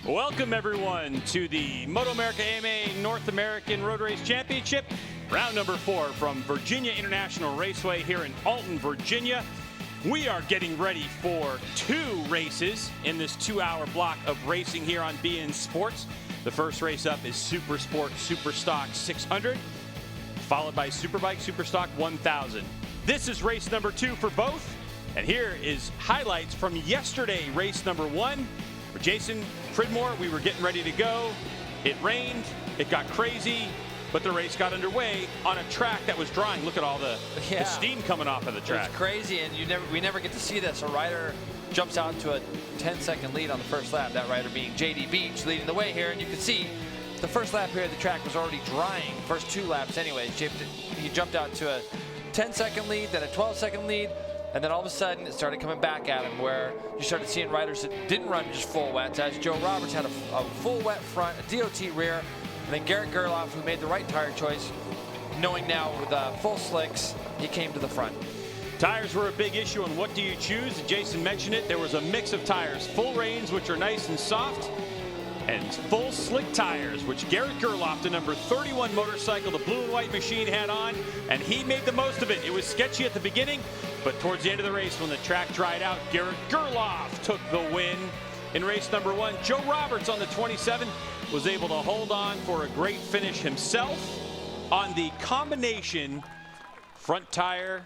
Welcome everyone to the MotoAmerica AMA North American Road Race Championship, round number 4 from Virginia International Raceway here in Alton, Virginia. We are getting ready for 2 races in this 2-hour block of racing here on beIN Sports. The first race up is Supersport Superstock 600, followed by Superbike Superstock 1000. This is race number 2 for both, and here is highlights from yesterday, race number 1. For Jason Pridmore, we were getting ready to go. It rained, it got crazy, but the race got underway on a track that was drying. Look at all the steam coming off of the track. It's crazy, and we never get to see this. A rider jumps out to a 10-second lead on the first lap. That rider being JD Beach leading the way here, and you can see the first lap here, the track was already drying. First 2 laps anyways. He jumped out to a 10-second lead, then a 12-second lead, and then all of a sudden it started coming back at him, where you started seeing riders that didn't run just full wets, as Joe Roberts had a full wet front, a DOT rear, and then Garrett Gerloff, who made the right tire choice, knowing now with full slicks, he came to the front. Tires were a big issue, and what do you choose? Jason mentioned it. There was a mix of tires, full reins, which are nice and soft, and full slick tires, which Garrett Gerloff, the number 31 motorcycle, the blue and white machine, had on, and he made the most of it. It was sketchy at the beginning, but towards the end of the race, when the track dried out, Garrett Gerloff took the win in race number 1. Joe Roberts on the 27 was able to hold on for a great finish himself on the combination front tire,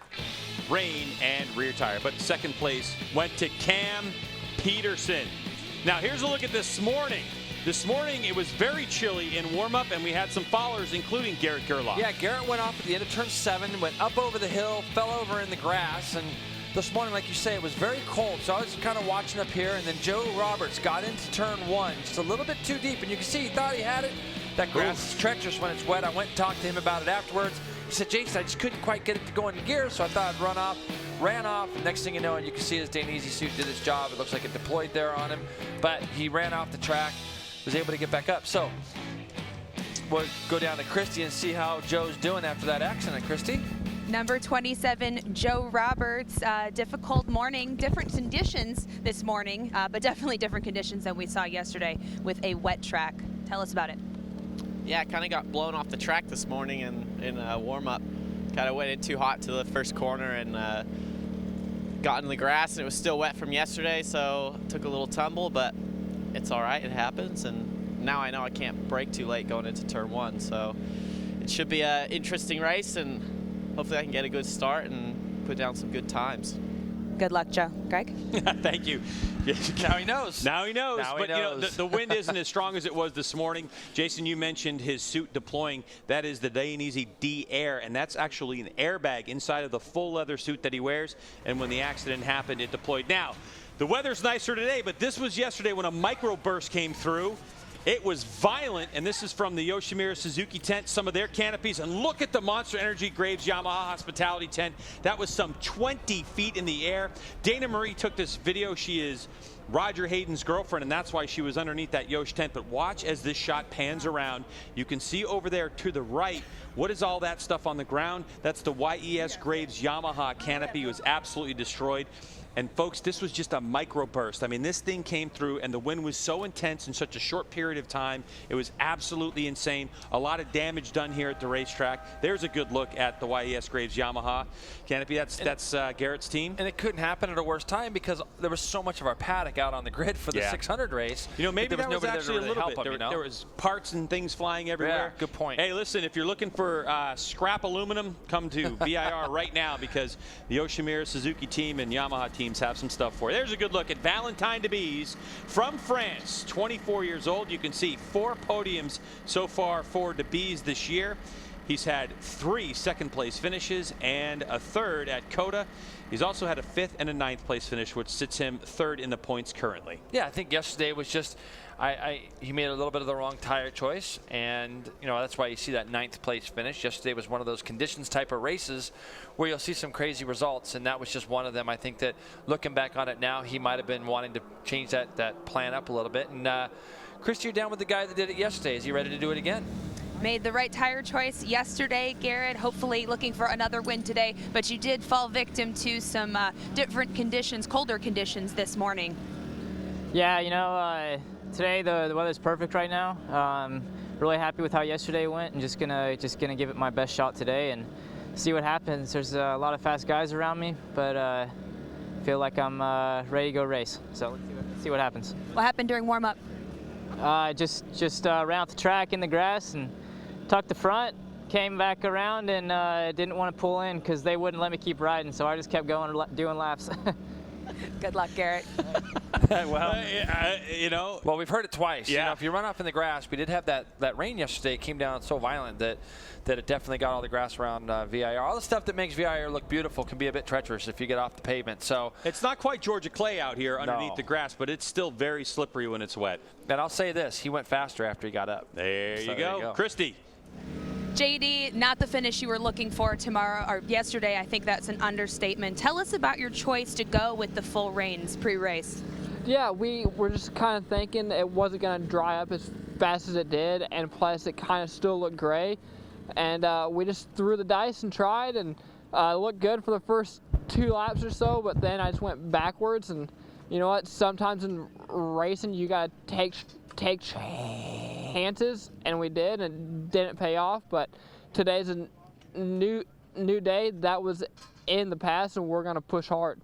rain, and rear tire. But second place went to Cam Peterson. Now here's a look at this morning. This morning it was very chilly in warm-up, and we had some followers, including Garrett Gerloff. Yeah, Garrett went off at the end of turn 7, went up over the hill, fell over in the grass, and this morning, like you say, it was very cold, so I was kind of watching up here, and then Joe Roberts got into turn 1 just a little bit too deep, and you can see he thought he had it. That grass is treacherous when it's wet. I went and talked to him about it afterwards. He said, Jason, I just couldn't quite get it to go into gear, so I thought I'd run off. Ran off, and next thing you know, and you can see his Dainese suit did its job. It looks like it deployed there on him, but he ran off the track, was able to get back up. So we'll go down to Christy and see how Joe's doing after that accident. Christy? Number 27, Joe Roberts. Difficult morning, different conditions this morning, but definitely different conditions than we saw yesterday with a wet track. Tell us about it. Yeah, I kind of got blown off the track this morning in warm-up. Kind of went in too hot to the first corner and got in the grass, and it was still wet from yesterday, so took a little tumble, but it's all right, it happens, and now I know I can't brake too late going into turn 1, so it should be an interesting race, and hopefully I can get a good start and put down some good times. Good luck, Joe. Greg? Thank you. Now he knows. Now he knows. Now but he knows. You know, the wind isn't as strong as it was this morning. Jason, you mentioned his suit deploying. That is the Dainese D-Air, and that's actually an airbag inside of the full leather suit that he wears. And when the accident happened, it deployed. Now, the weather's nicer today, but this was yesterday when a microburst came through. It was violent, and this is from the Yoshimura Suzuki tent, some of their canopies. And look at the Monster Energy Graves Yamaha Hospitality tent. That was some 20 feet in the air. Dana Marie took this video. She is Roger Hayden's girlfriend, and that's why she was underneath that Yosh tent. But watch as this shot pans around. You can see over there to the right, what is all that stuff on the ground? That's the YES Graves Yamaha canopy. It was absolutely destroyed. And folks, this was just a microburst. I mean, this thing came through, and the wind was so intense in such a short period of time. It was absolutely insane. A lot of damage done here at the racetrack. There's a good look at the YES Graves Yamaha canopy. That's Garrett's team. And it couldn't happen at a worse time because there was so much of our paddock out on the grid for the 600 race. You know, maybe that was actually really a little bit. There was parts and things flying everywhere. Yeah, good point. Hey, listen, if you're looking for scrap aluminum, come to VIR right now, because the Yoshimura Suzuki team and Yamaha teams have some stuff for you. There's a good look at Valentin Debise from France, 24 years old. You can see 4 podiums so far for Debise this year. He's had 3 second-place finishes and a 3rd at COTA. He's also had a 5th and a 9th place finish, which sits him 3rd in the points currently. Yeah, I think yesterday was just he made a little bit of the wrong tire choice, and you know that's why you see that 9th place finish. Yesterday was one of those conditions type of races where you'll see some crazy results, and that was just one of them. I think that looking back on it now, he might have been wanting to change that plan up a little bit. And Chris, you're down with the guy that did it yesterday. Is he ready to do it again? Made the right tire choice yesterday, Garrett. Hopefully looking for another win today, but you did fall victim to some different conditions, colder conditions this morning. Yeah, you know, today the weather's perfect right now. Really happy with how yesterday went, and just gonna give it my best shot today and see what happens. There's a lot of fast guys around me, but feel like I'm ready to go race. So let's see what happens. What happened during warm-up? Just ran out the track in the grass and tucked the front, came back around, and didn't want to pull in because they wouldn't let me keep riding, so I just kept going, doing laps. Good luck, Garrett. Well, you know. Well, we've heard it twice. Yeah. You know, if you run off in the grass, we did have that rain yesterday. It came down so violent that it definitely got all the grass around VIR. All the stuff that makes VIR look beautiful can be a bit treacherous if you get off the pavement. So it's not quite Georgia clay out here underneath No. the grass, but it's still very slippery when it's wet. And I'll say this, he went faster after he got up. There you go. Christy. JD, not the finish you were looking for tomorrow or yesterday. I think that's an understatement. Tell us about your choice to go with the full reins pre-race. Yeah, we were just kind of thinking it wasn't going to dry up as fast as it did, and plus it kind of still looked gray. And we just threw the dice and tried, and it looked good for the first 2 laps or so, but then I just went backwards. And you know what? Sometimes in racing you got to take chances, and we did, and it didn't pay off. But today's a new day. That was in the past, and we're going to push hard.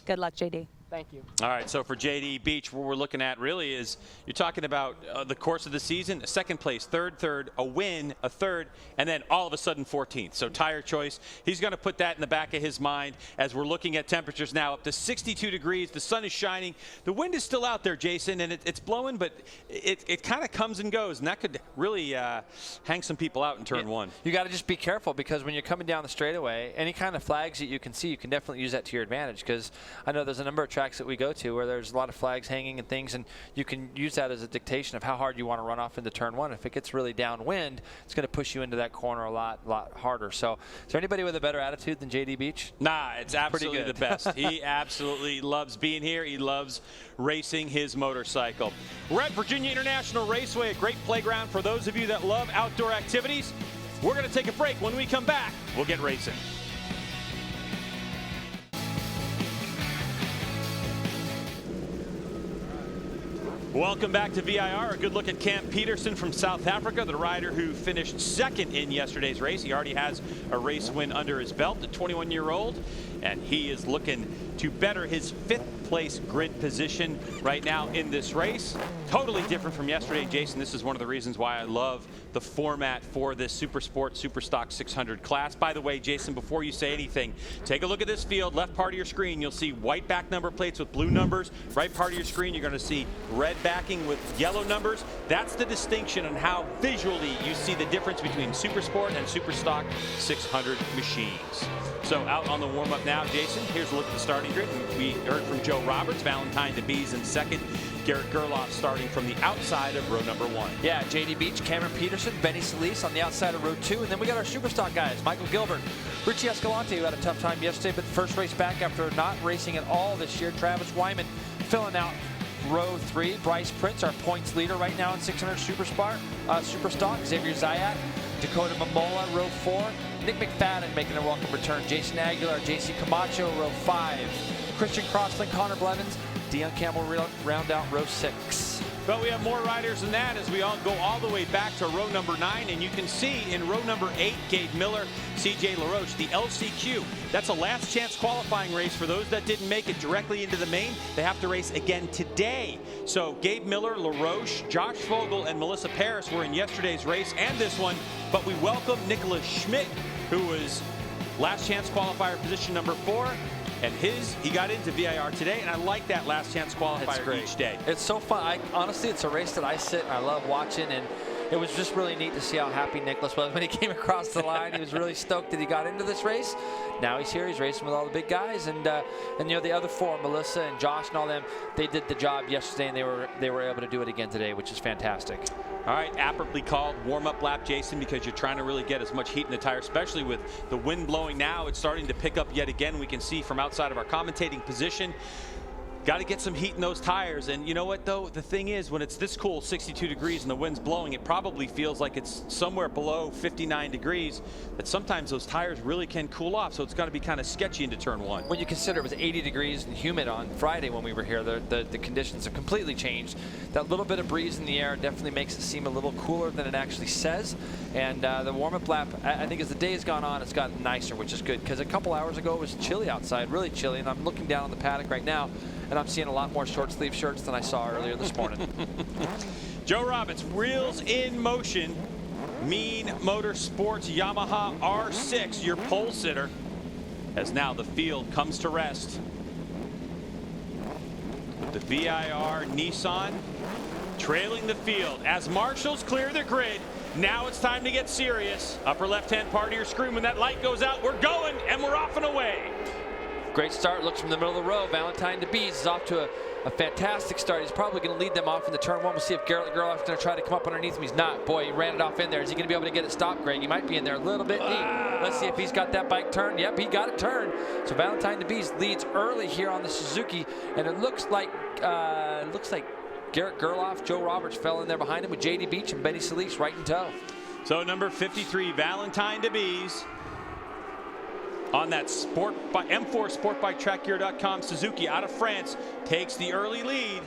Good luck, JD. Thank you. All right, so for JD Beach, what we're looking at really is you're talking about the course of the season, a second place, third, a win, a third, and then all of a sudden 14th. So tire choice, he's going to put that in the back of his mind as we're looking at temperatures now up to 62 degrees. The sun is shining. The wind is still out there, Jason, and it's blowing, but it kind of comes and goes, and that could really hang some people out in turn one. You got to just be careful, because when you're coming down the straightaway, any kind of flags that you can see, you can definitely use that to your advantage, because I know there's a number of tracks that we go to where there's a lot of flags hanging and things, and you can use that as a dictation of how hard you want to run off into turn one. If it gets really downwind, it's going to push you into that corner a lot harder. So is there anybody with a better attitude than JD Beach? Nah, it's absolutely the best. He absolutely loves being here. He loves racing his motorcycle. We're at Virginia International Raceway, a great playground for those of you that love outdoor activities. We're going to take a break. When we come back, we'll get racing. Welcome back to VIR. A good look at Cam Peterson from South Africa, the rider who finished second in yesterday's race. He already has a race win under his belt, the 21-year-old, and he is looking to better his 5th place grid position right now in this race. Totally different from yesterday, Jason. This is one of the reasons why I love the format for this Supersport Superstock 600 class. By the way, Jason, before you say anything, take a look at this field. Left part of your screen, you'll see white back number plates with blue numbers. Right part of your screen, you're going to see red backing with yellow numbers. That's the distinction on how visually you see the difference between Supersport and Superstock 600 machines. So out on the warm-up now, Jason, here's a look at the starting grid. We heard from Joe Roberts, Valentine DeBees in second, Garrett Gerloff starting from the outside of row number 1. Yeah, JD Beach, Cameron Peterson, Benny Solis on the outside of row 2, and then we got our Superstock guys, Michael Gilbert, Richie Escalante, who had a tough time yesterday, but the first race back after not racing at all this year. Travis Wyman filling out row 3. Bryce Prince, our points leader right now in 600 Superstock. Xavier Zayat, Dakota Momola, row 4. Nick McFadden making a welcome return. Jason Aguilar, JC Camacho, row 5. Christian Crossland, Connor Blevins, Deion Campbell round out row 6. But we have more riders than that as we all go all the way back to row number 9. And you can see in row number 8, Gabe Miller, CJ LaRoche, the LCQ. That's a last chance qualifying race for those that didn't make it directly into the main. They have to race again today. So Gabe Miller, LaRoche, Josh Fogel, and Melissa Paris were in yesterday's race and this one. But we welcome Nicholas Schmidt, who was last chance qualifier position number 4. And he got into VIR today, and I like that last chance qualifier each day. It's so fun. Honestly, it's a race that I sit and I love watching, and it was just really neat to see how happy Nicholas was when he came across the line. He was really stoked that he got into this race. Now he's here. He's racing with all the big guys, and you know, the other 4, Melissa and Josh and all them, they did the job yesterday, and they were able to do it again today, which is fantastic. All right, aptly called warm-up lap, Jason, because you're trying to really get as much heat in the tire, especially with the wind blowing now. It's starting to pick up yet again. We can see from outside of our commentating position. Got to get some heat in those tires. And you know what, though? The thing is, when it's this cool, 62 degrees, and the wind's blowing, it probably feels like it's somewhere below 59 degrees, that sometimes those tires really can cool off. So it's got to be kind of sketchy into turn 1. When you consider it was 80 degrees and humid on Friday when we were here, the conditions have completely changed. That little bit of breeze in the air definitely makes it seem a little cooler than it actually says. And the warm-up lap, I think as the day has gone on, it's gotten nicer, which is good, because a couple hours ago it was chilly outside, really chilly, and I'm looking down on the paddock right now, and I'm seeing a lot more short sleeve shirts than I saw earlier this morning. Joe Roberts, wheels in motion. Mean Motorsports Yamaha R6, your pole sitter, as now the field comes to rest. The VIR Nissan trailing the field as marshals clear the grid. Now it's time to get serious. Upper left-hand part of your screen, when that light goes out, we're going and we're off and away. Great start, looks from the middle of the row. Valentine DeBees is off to a fantastic start. He's probably going to lead them off in the turn 1. We'll see if Garrett Gerloff's going to try to come up underneath him. He's not. Boy, he ran it off in there. Is he going to be able to get it stopped, Greg? He might be in there a little bit deep. Let's see if he's got that bike turned. Yep, he got it turned. So Valentine DeBees leads early here on the Suzuki, and it looks like Garrett Gerloff, Joe Roberts fell in there behind him with JD Beach and Benny Solis right in tow. So number 53, Valentine DeBees, on that M4 SportBikeTrackGear.com Suzuki out of France, takes the early lead.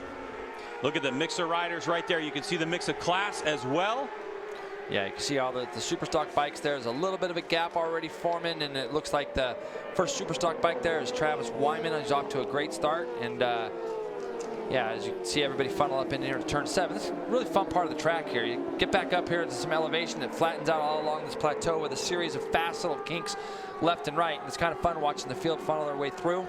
Look at the mix of riders right there. You can see the mix of class as well. Yeah, you can see all the Superstock bikes there. There's a little bit of a gap already forming, and it looks like the first Superstock bike there is Travis Wyman. He's off to a great start, and yeah, as you can see everybody funnel up in here to turn 7. This is a really fun part of the track here. You get back up here to some elevation that flattens out all along this plateau with a series of fast little kinks left and right. And it's kind of fun watching the field funnel their way through.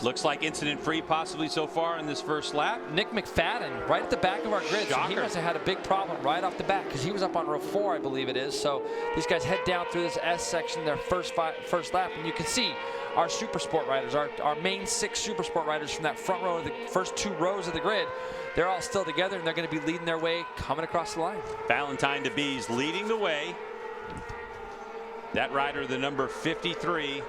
Looks like incident-free possibly so far in this first lap. Nick McFadden right at the back of our grid. So he must have had a big problem right off the bat, because he was up on row 4, I believe it is. So these guys head down through this S section, their first lap, and you can see our Supersport riders, our main 6 Supersport riders from that front row, the first 2 rows of the grid, they're all still together, and they're going to be leading their way coming across the line. Valentine DeBees leading the way. That rider, the number 53.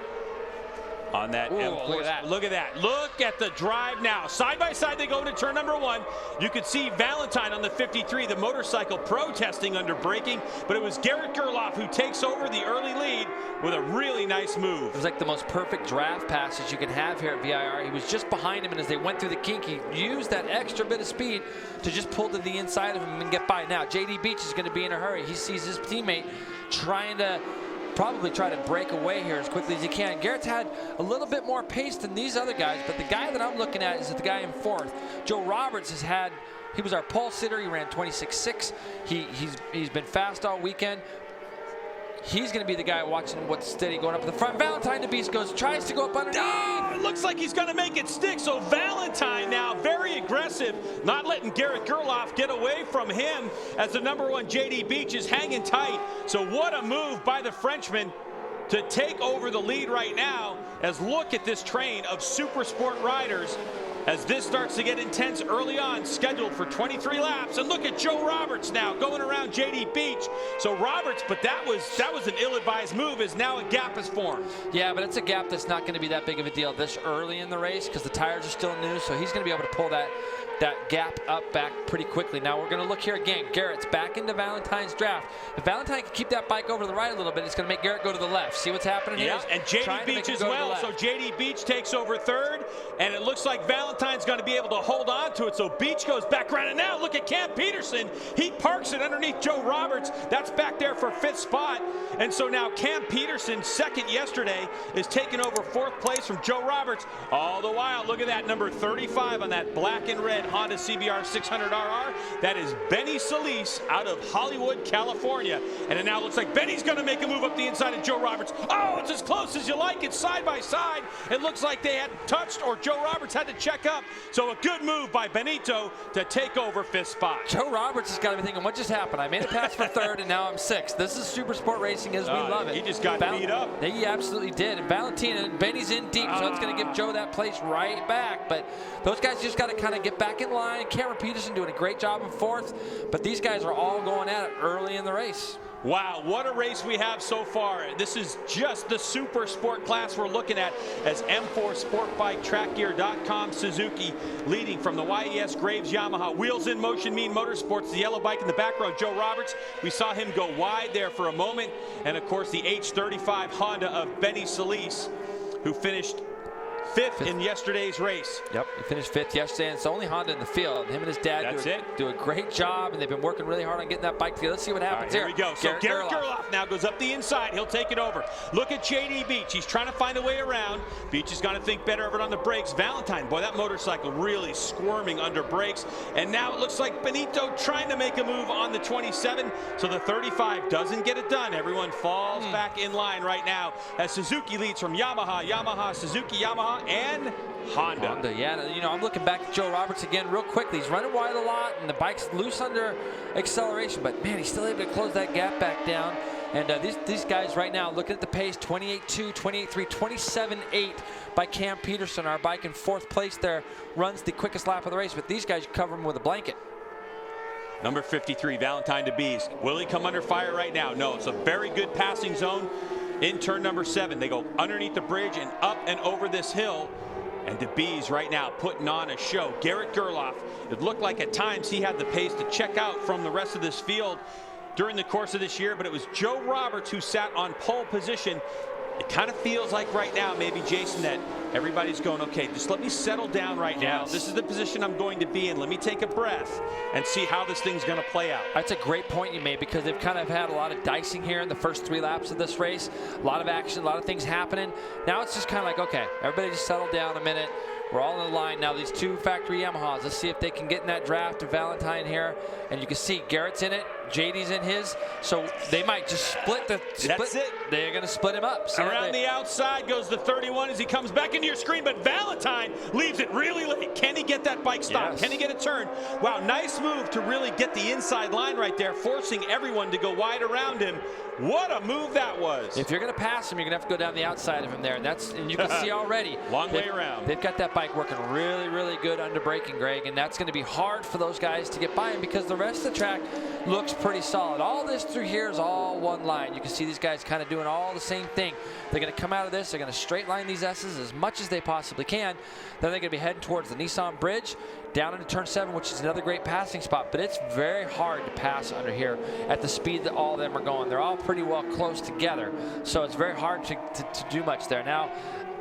On that M4. Look at that. Look at that. Look at the drive now. Side by side they go to turn number 1. You could see Valentine on the 53, the motorcycle protesting under braking, but it was Garrett Gerloff who takes over the early lead with a really nice move. It was like the most perfect draft passage you can have here at VIR. He was just behind him, and as they went through the kink, he used that extra bit of speed to just pull to the inside of him and get by. Now, JD Beach is going to be in a hurry. He sees his teammate trying to probably try to break away here as quickly as he can. Garrett's had a little bit more pace than these other guys, but the guy that I'm looking at is the guy in 4th. Joe Roberts has had, he was our pole sitter. He ran 26.6. He's been fast all weekend. He's going to be the guy watching what's steady going up in the front. Valentine DeBees tries to go up underneath. Oh, it looks like he's going to make it stick. So Valentine now very aggressive, not letting Garrett Gerloff get away from him as the number 1 JD Beach is hanging tight. So what a move by the Frenchman to take over the lead right now, as look at this train of Supersport riders as this starts to get intense early on, scheduled for 23 laps. And look at Joe Roberts now going around JD Beach. So Roberts, but that was an ill-advised move, as now a gap is formed. Yeah, but it's a gap that's not going to be that big of a deal this early in the race, because the tires are still new, so he's going to be able to pull that gap up back pretty quickly. Now we're going to look here again. Garrett's back into Valentine's draft. If Valentine can keep that bike over to the right a little bit, it's going to make Garrett go to the left. See what's happening here? Yeah, and JD Beach as well. So JD Beach takes over 3rd, and it looks like Valentine's going to be able to hold on to it. So Beach goes back around, and now look at Cam Peterson. He parks it underneath Joe Roberts. That's back there for 5th spot. And so now Cam Peterson, 2nd yesterday, is taking over 4th place from Joe Roberts. All the while, look at that number 35 on that black and red Honda CBR 600RR. That is Benny Solis out of Hollywood, California. And it now looks like Benny's going to make a move up the inside of Joe Roberts. Oh, it's as close as you like. It's side by side. It looks like they had touched, or Joe Roberts had to check up. So a good move by Benito to take over 5th spot. Joe Roberts has got to be thinking, what just happened? I made it past for 3rd, and now I'm 6th. This is Supersport racing as we love it. He just got beat up. He absolutely did. And Valentina, Benny's in deep, so it's going to give Joe that place right back. But those guys just got to kind of get back in line. Cameron Peterson doing a great job in 4th, but these guys are all going at it early in the race. Wow, what a race we have so far. This is just the super sport class we're looking at as M4 Sport Bike, TrackGear.com, Suzuki leading from the YES Graves Yamaha. Wheels in motion, Mean Motorsports, the yellow bike in the back row, Joe Roberts. We saw him go wide there for a moment. And of course the H35 Honda of Benny Solis, who finished fifth in yesterday's race. Yep, he finished 5th yesterday, and it's the only Honda in the field. Him and his dad do a great job, and they've been working really hard on getting that bike together. Let's see what happens here. Here we go. So Garrett Gerloff now goes up the inside. He'll take it over. Look at JD Beach. He's trying to find a way around. Beach is going to think better of it on the brakes. Valentine, boy, that motorcycle really squirming under brakes. And now it looks like Benito trying to make a move on the 27. So the 35 doesn't get it done. Everyone falls back in line right now as Suzuki leads from Yamaha, Suzuki, Yamaha, and Honda. Yeah, you know, I'm looking back at Joe Roberts again real quickly. He's running wide a lot, and the bike's loose under acceleration, but man, he's still able to close that gap back down. And these guys right now, looking at the pace, 28.2, 28.3, 27.8 by Cam Peterson. Our bike in 4th place there runs the quickest lap of the race, but these guys cover him with a blanket. Number 53, Valentine DeBees. Will he come under fire right now? No, it's a very good passing zone in turn number 7. They go underneath the bridge and up and over this hill. And DeBees right now putting on a show. Garrett Gerloff, it looked like at times he had the pace to check out from the rest of this field during the course of this year, but it was Joe Roberts who sat on pole position. It kind of feels like right now, maybe, Jason, that everybody's going, okay, just let me settle down right now. This is the position I'm going to be in. Let me take a breath and see how this thing's going to play out. That's a great point you made, because they've kind of had a lot of dicing here in the first 3 laps of this race. A lot of action, a lot of things happening. Now it's just kind of like, okay, everybody just settle down a minute. We're all in the line now. These 2 factory Yamahas. Let's see if they can get in that draft of Valentine here. And you can see Garrett's in it. JD's in his. So they might just split the That's it. They're going to split him up. So around the outside goes the 31 as he comes back into your screen, but Valentine leaves it really late. Can he get that bike stopped? Yes. Can he get it turned? Wow, nice move to really get the inside line right there, forcing everyone to go wide around him. What a move that was. If you're going to pass him, you're going to have to go down the outside of him there. And you can see already. Long way around. They've got that bike working really, really good under braking, Greg, and that's going to be hard for those guys to get by him, because the rest of the track looks pretty solid. All this through here is all one line. You can see these guys kind of doing all the same thing. They're going to come out of this. They're going to straight line these S's as much as they possibly can. Then they're going to be heading towards the Nissan Bridge, down into turn 7, which is another great passing spot. But it's very hard to pass under here at the speed that all of them are going. They're all pretty well close together, so it's very hard to do much there. Now,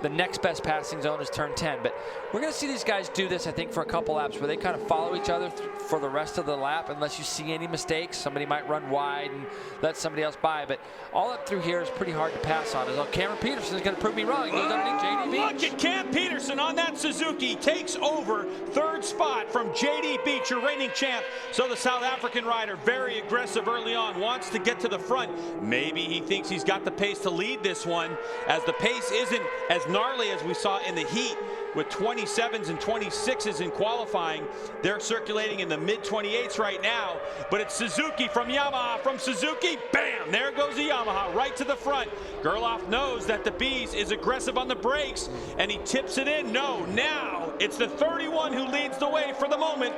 the next best passing zone is turn 10, but we're going to see these guys do this, I think, for a couple laps where they kind of follow each other for the rest of the lap. Unless you see any mistakes, somebody might run wide and let somebody else by, but all up through here is pretty hard to pass on. As Cameron Peterson is going to prove me wrong. He goes underneath JD Beach. Look at Cam Peterson on that Suzuki, takes over 3rd spot from JD Beach, your reigning champ. So the South African rider, very aggressive early on, wants to get to the front. Maybe he thinks he's got the pace to lead this one, as the pace isn't as gnarly as we saw in the heat with 27s and 26s in qualifying. They're circulating in the mid-28s right now, but it's Suzuki from Yamaha. From Suzuki, bam, there goes the Yamaha right to the front. Gerloff knows that the Bees is aggressive on the brakes, and he tips it in. No, now it's the 31 who leads the way for the moment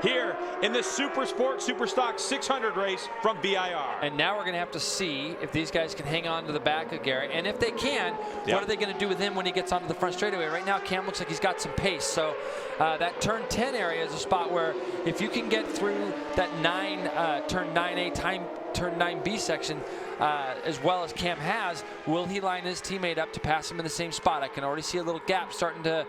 here in this Supersport Superstock 600 race from VIR. And now we're going to have to see if these guys can hang on to the back of Garrett. And if they can, what are they going to do with him when he gets onto the front straightaway? Right now, Cam looks like he's got some pace. So that turn 10 area is a spot where if you can get through that turn 9A turn 9B section, as well as Cam has, will he line his teammate up to pass him in the same spot? I can already see a little gap starting to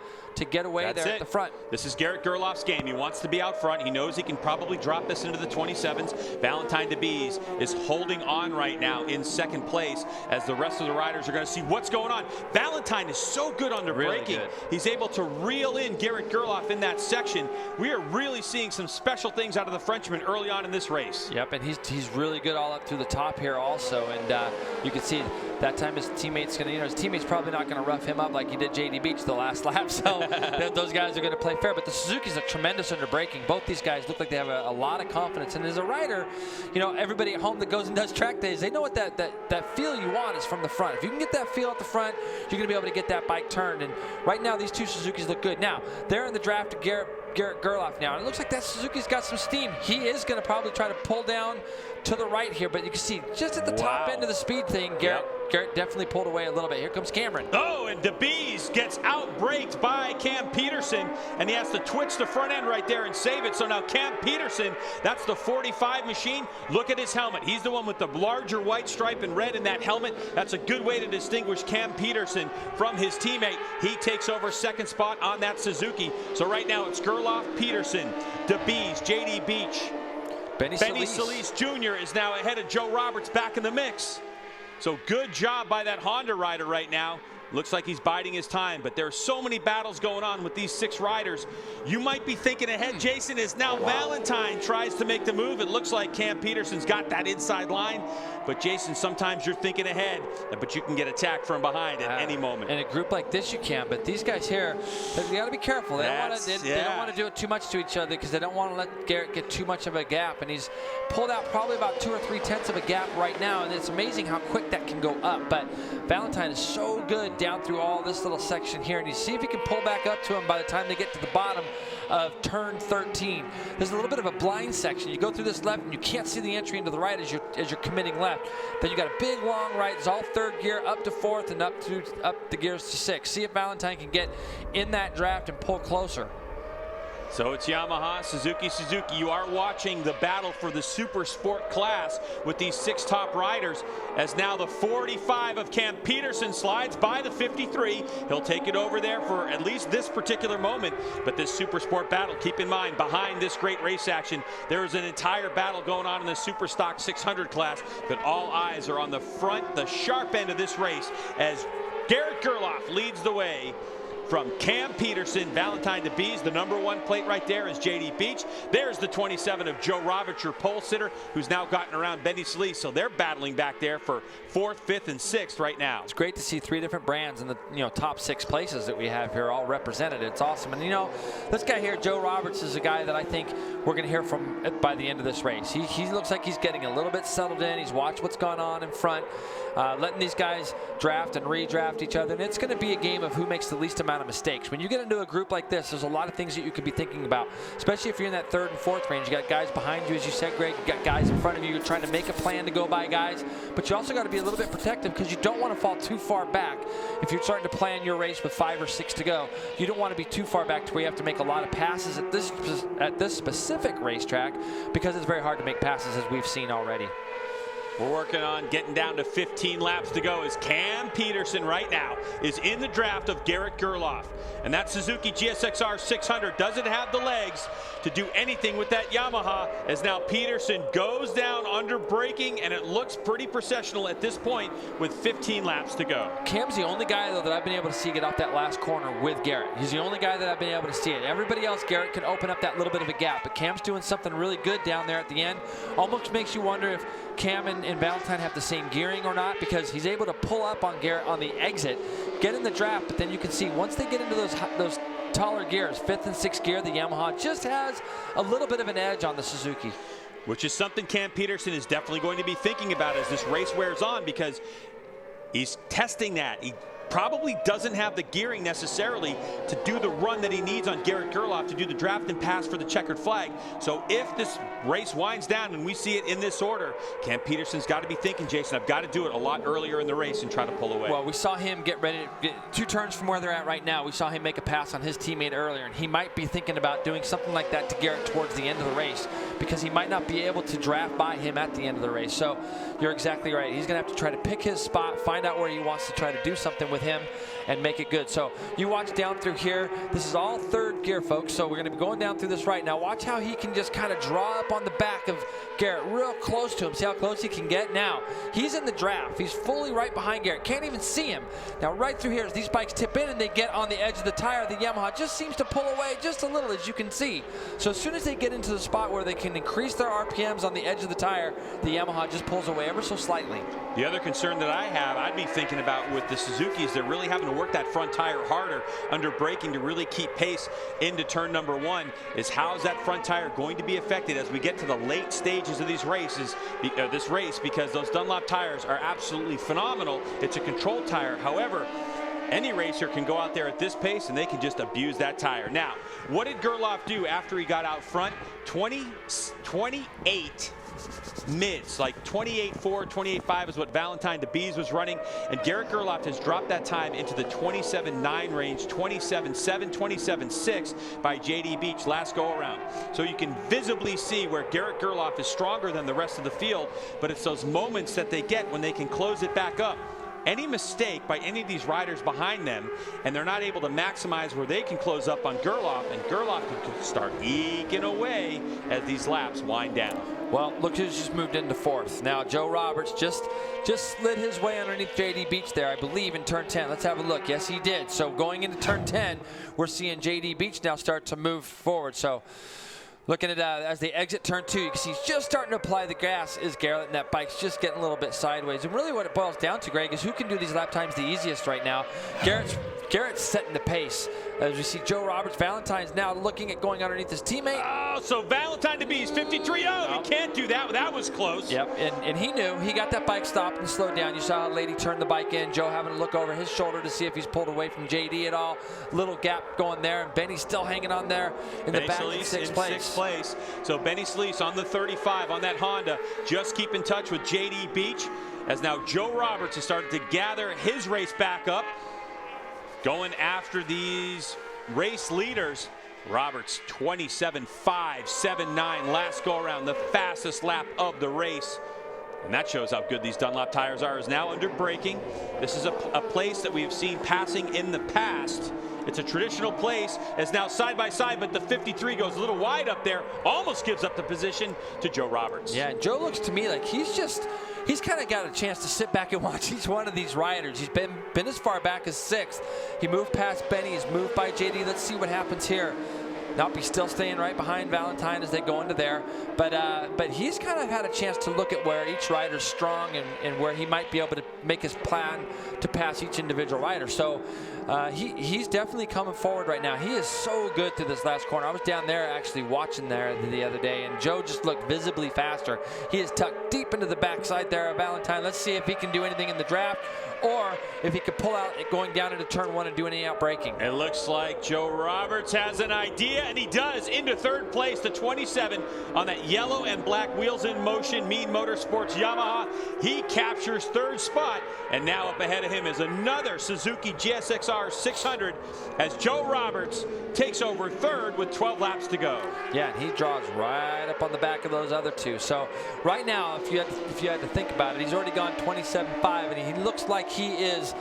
get away there at the front. This is Garrett Gerloff's game. He wants to be out front. He knows he can probably drop this into the 27s. Valentine DeBees is holding on right now in 2nd place, as the rest of the riders are going to see what's going on. Valentine is so good under braking. He's able to reel in Garrett Gerloff in that section. We are really seeing some special things out of the Frenchman early on in this race. Yep, and he's really good all up through the top here also. And you can see that time his teammate's going to, his teammate's probably not going to rough him up like he did JD Beach the last lap. So those guys are going to play fair. But the Suzuki's are tremendous under braking. Both these guys look like they have a lot of confidence. And as a rider, everybody at home that goes and does track days, they know what that feel you want is from the front. If you can get that feel at the front, you're going to be able to get that bike turned. And right now, these 2 Suzukis look good. Now, they're in the draft of Garrett Gerloff now. And it looks like that Suzuki's got some steam. He is going to probably try to pull down to the right here, but you can see just at the top end of the speed thing, Garrett definitely pulled away a little bit. Here comes Cameron. Oh, and DeBees gets outbraked by Cam Peterson, and he has to twitch the front end right there and save it. So now Cam Peterson, that's the 45 machine. Look at his helmet. He's the one with the larger white stripe and red in that helmet. That's a good way to distinguish Cam Peterson from his teammate. He takes over second spot on that Suzuki. So right now it's Gerloff, Peterson, DeBees, JD Beach. Benny Solis Jr. is now ahead of Joe Roberts, back in the mix. So good job by that Honda rider right now. Looks like he's biding his time, but there are so many battles going on with these 6 riders. You might be thinking ahead, Jason, as now Valentine tries to make the move. It looks like Cam Peterson's got that inside line. But Jason, sometimes you're thinking ahead, but you can get attacked from behind at any moment. In a group like this you can, but these guys here, they got to be careful. They don't want to do it too much to each other because they don't want to let Garrett get too much of a gap. And he's pulled out probably about 2 or 3 tenths of a gap right now, and it's amazing how quick that can go up. But Valentine is so good down through all this little section here, and you see if he can pull back up to him by the time they get to the bottom of turn 13. There's a little bit of a blind section. You go through this left and you can't see the entry into the right as you're committing left. Then you got a big long right. It's all 3rd gear up to 4th and up the gears to 6. See if Valentine can get in that draft and pull closer. So it's Yamaha, Suzuki. You are watching the battle for the Super Sport class with these 6 top riders, as now the 45 of Cam Peterson slides by the 53. He'll take it over there for at least this particular moment. But this Super Sport battle, keep in mind, behind this great race action, there is an entire battle going on in the Super Stock 600 class. But all eyes are on the front, the sharp end of this race, as Garrett Gerloff leads the way. From Cam Peterson, Valentine DeBees, the #1 plate right there is JD Beach. There's the 27 of Joe Roberts, your pole sitter, who's now gotten around Benny Solis. So they're battling back there for 4th, 5th, and 6th right now. It's great to see 3 different brands in the top 6 places that we have here all represented. It's awesome. And this guy here, Joe Roberts, is a guy that I think we're going to hear from by the end of this race. He looks like he's getting a little bit settled in. He's watched what's gone on in front, letting these guys draft and redraft each other. And it's going to be a game of who makes the least amount of mistakes. When you get into a group like this, there's a lot of things that you could be thinking about, especially if you're in that 3rd and 4th range. You got guys behind you, as you said, Greg. You got guys in front of you. You're trying to make a plan to go by guys, but you also got to be a little bit protective because you don't want to fall too far back. If you're starting to plan your race with 5 or 6 to go, you don't want to be too far back to where you have to make a lot of passes at this specific racetrack, because it's very hard to make passes, as we've seen already. We're working on getting down to 15 laps to go, as Cam Peterson right now is in the draft of Garrett Gerloff. And that Suzuki GSXR 600 doesn't have the legs to do anything with that Yamaha, as now Peterson goes down under braking, and it looks pretty processional at this point with 15 laps to go. Cam's the only guy, though, that I've been able to see get off that last corner with Garrett. He's the only guy that I've been able to see it. Everybody else, Garrett can open up that little bit of a gap, but Cam's doing something really good down there at the end. Almost makes you wonder if Cam and Valentine have the same gearing or not, because he's able to pull up on Garrett on the exit, get in the draft, but then you can see once they get into those taller gears, 5th and 6th gear, the Yamaha just has a little bit of an edge on the Suzuki. Which is something Cam Peterson is definitely going to be thinking about as this race wears on, because he's testing that. He probably doesn't have the gearing necessarily to do the run that he needs on Garrett Gerloff to do the draft and pass for the checkered flag. So if this race winds down and we see it in this order, Cam Peterson's got to be thinking, Jason, I've got to do it a lot earlier in the race and try to pull away. Well, we saw him get ready to get 2 turns from where they're at right now. We saw him make a pass on his teammate earlier, and he might be thinking about doing something like that to Garrett towards the end of the race, because he might not be able to draft by him at the end of the race. So you're exactly right. He's going to have to try to pick his spot, find out where he wants to try to do something with him, and make it good. So you watch down through here. This is all 3rd gear, folks. So we're going to be going down through this right now. Watch how he can just kind of draw up on the back of Garrett, real close to him. See how close he can get? Now, he's in the draft. He's fully right behind Garrett. Can't even see him. Now, right through here, as these bikes tip in and they get on the edge of the tire, the Yamaha just seems to pull away just a little, as you can see. So as soon as they get into the spot where they can increase their RPMs on the edge of the tire, the Yamaha just pulls away ever so slightly. The other concern that I have, I'd be thinking about with the Suzukis, they're really having to work that front tire harder under braking to really keep pace into turn #1, is how's that front tire going to be affected as we get to the late stages of these races, this race, because those Dunlop tires are absolutely phenomenal. It's a controlled tire. However, any racer can go out there at this pace and they can just abuse that tire. Now, what did Gerloff do after he got out front? 28 mids, like 28.4, 28.5 is what Valentine DeBees was running, and Garrett Gerloff has dropped that time into the 27.9 range, 27.7, 27.6 by JD Beach last go around. So you can visibly see where Garrett Gerloff is stronger than the rest of the field, but it's those moments that they get when they can close it back up. Any mistake by any of these riders behind them, and they're not able to maximize where they can close up on Gerloff, and Gerloff could start eking away as these laps wind down. Well, look who's just moved into fourth. Now Joe Roberts just slid his way underneath JD Beach there, I believe, in turn 10. Let's have a look. Yes, he did. So going into turn 10, we're seeing JD Beach now start to move forward. So looking at as they exit turn 2, you can see he's just starting to apply the gas is Garrett, and that bike's just getting a little bit sideways. And really what it boils down to, Greg, is who can do these lap times the easiest right now. Garrett's setting the pace. As we see Joe Roberts, Valentine's now looking at going underneath his teammate. Oh, so Valentine DeBees 53. Oh, he can't do that. That was close. Yep, and he knew. He got that bike stopped and slowed down. You saw a lady turn the bike in. Joe having to look over his shoulder to see if he's pulled away from JD at all. Little gap going there, and Benny's still hanging on there in the back in sixth place. So Benny Sleece on the 35 on that Honda, just keep in touch with JD Beach, as now Joe Roberts has started to gather his race back up, going after these race leaders. Roberts 27.5, 7.9 last go around, the fastest lap of the race. And that shows how good these Dunlop tires are. Is now under braking. This is a place that we have seen passing in the past. It's a traditional place, as now side by side, but the 53 goes a little wide up there, almost gives up the position to Joe Roberts. Yeah, and Joe looks to me like he's kind of got a chance to sit back and watch each one of these riders. He's been as far back as 6th. He moved past Benny, he's moved by JD. Let's see what happens here. Nope, he's still staying right behind Valentine as they go into there. But he's kind of had a chance to look at where each rider's strong and where he might be able to make his plan to pass each individual rider. So he's definitely coming forward right now. He is so good through this last corner. I was down there actually watching there the other day, and Joe just looked visibly faster. He is tucked deep into the backside there of Valentine. Let's see if he can do anything in the draft, or if he could pull out going down into turn 1 and do any out braking. It looks like Joe Roberts has an idea, and he does, into 3rd place to 27 on that yellow and black Wheels in Motion Mean Motorsports Yamaha. He captures 3rd spot, and now up ahead of him is another Suzuki GSX-R 600 as Joe Roberts takes over 3rd with 12 laps to go. Yeah, and he draws right up on the back of those other two. So right now, if you had to think about it, he's already gone 27.5, and he looks like he is.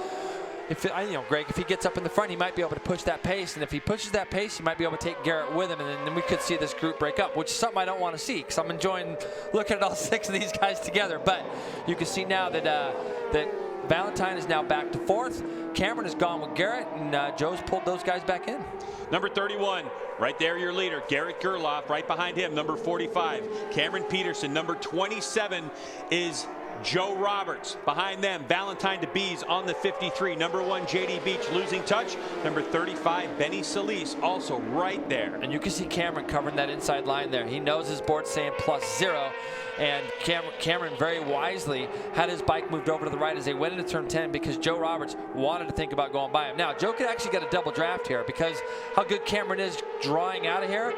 Greg, if he gets up in the front, he might be able to push that pace, and if he pushes that pace, he might be able to take Garrett with him, and then we could see this group break up, which is something I don't want to see, because I'm enjoying looking at all 6 of these guys together. But you can see now that Valentine is now back to 4th. Cameron is gone with Garrett, and Joe's pulled those guys back in. Number 31, right there, your leader, Garrett Gerloff. Right behind him, number 45, Cameron Peterson. Number 27 is Joe Roberts. Behind them, Valentine DeBees on the 53. Number 1, JD Beach losing touch. Number 35, Benny Solis, also right there. And you can see Cameron covering that inside line there. He knows his board's saying +0. And Cameron very wisely had his bike moved over to the right as they went into turn 10, because Joe Roberts wanted to think about going by him. Now, Joe could actually get a double draft here, because how good Cameron is drawing out of here.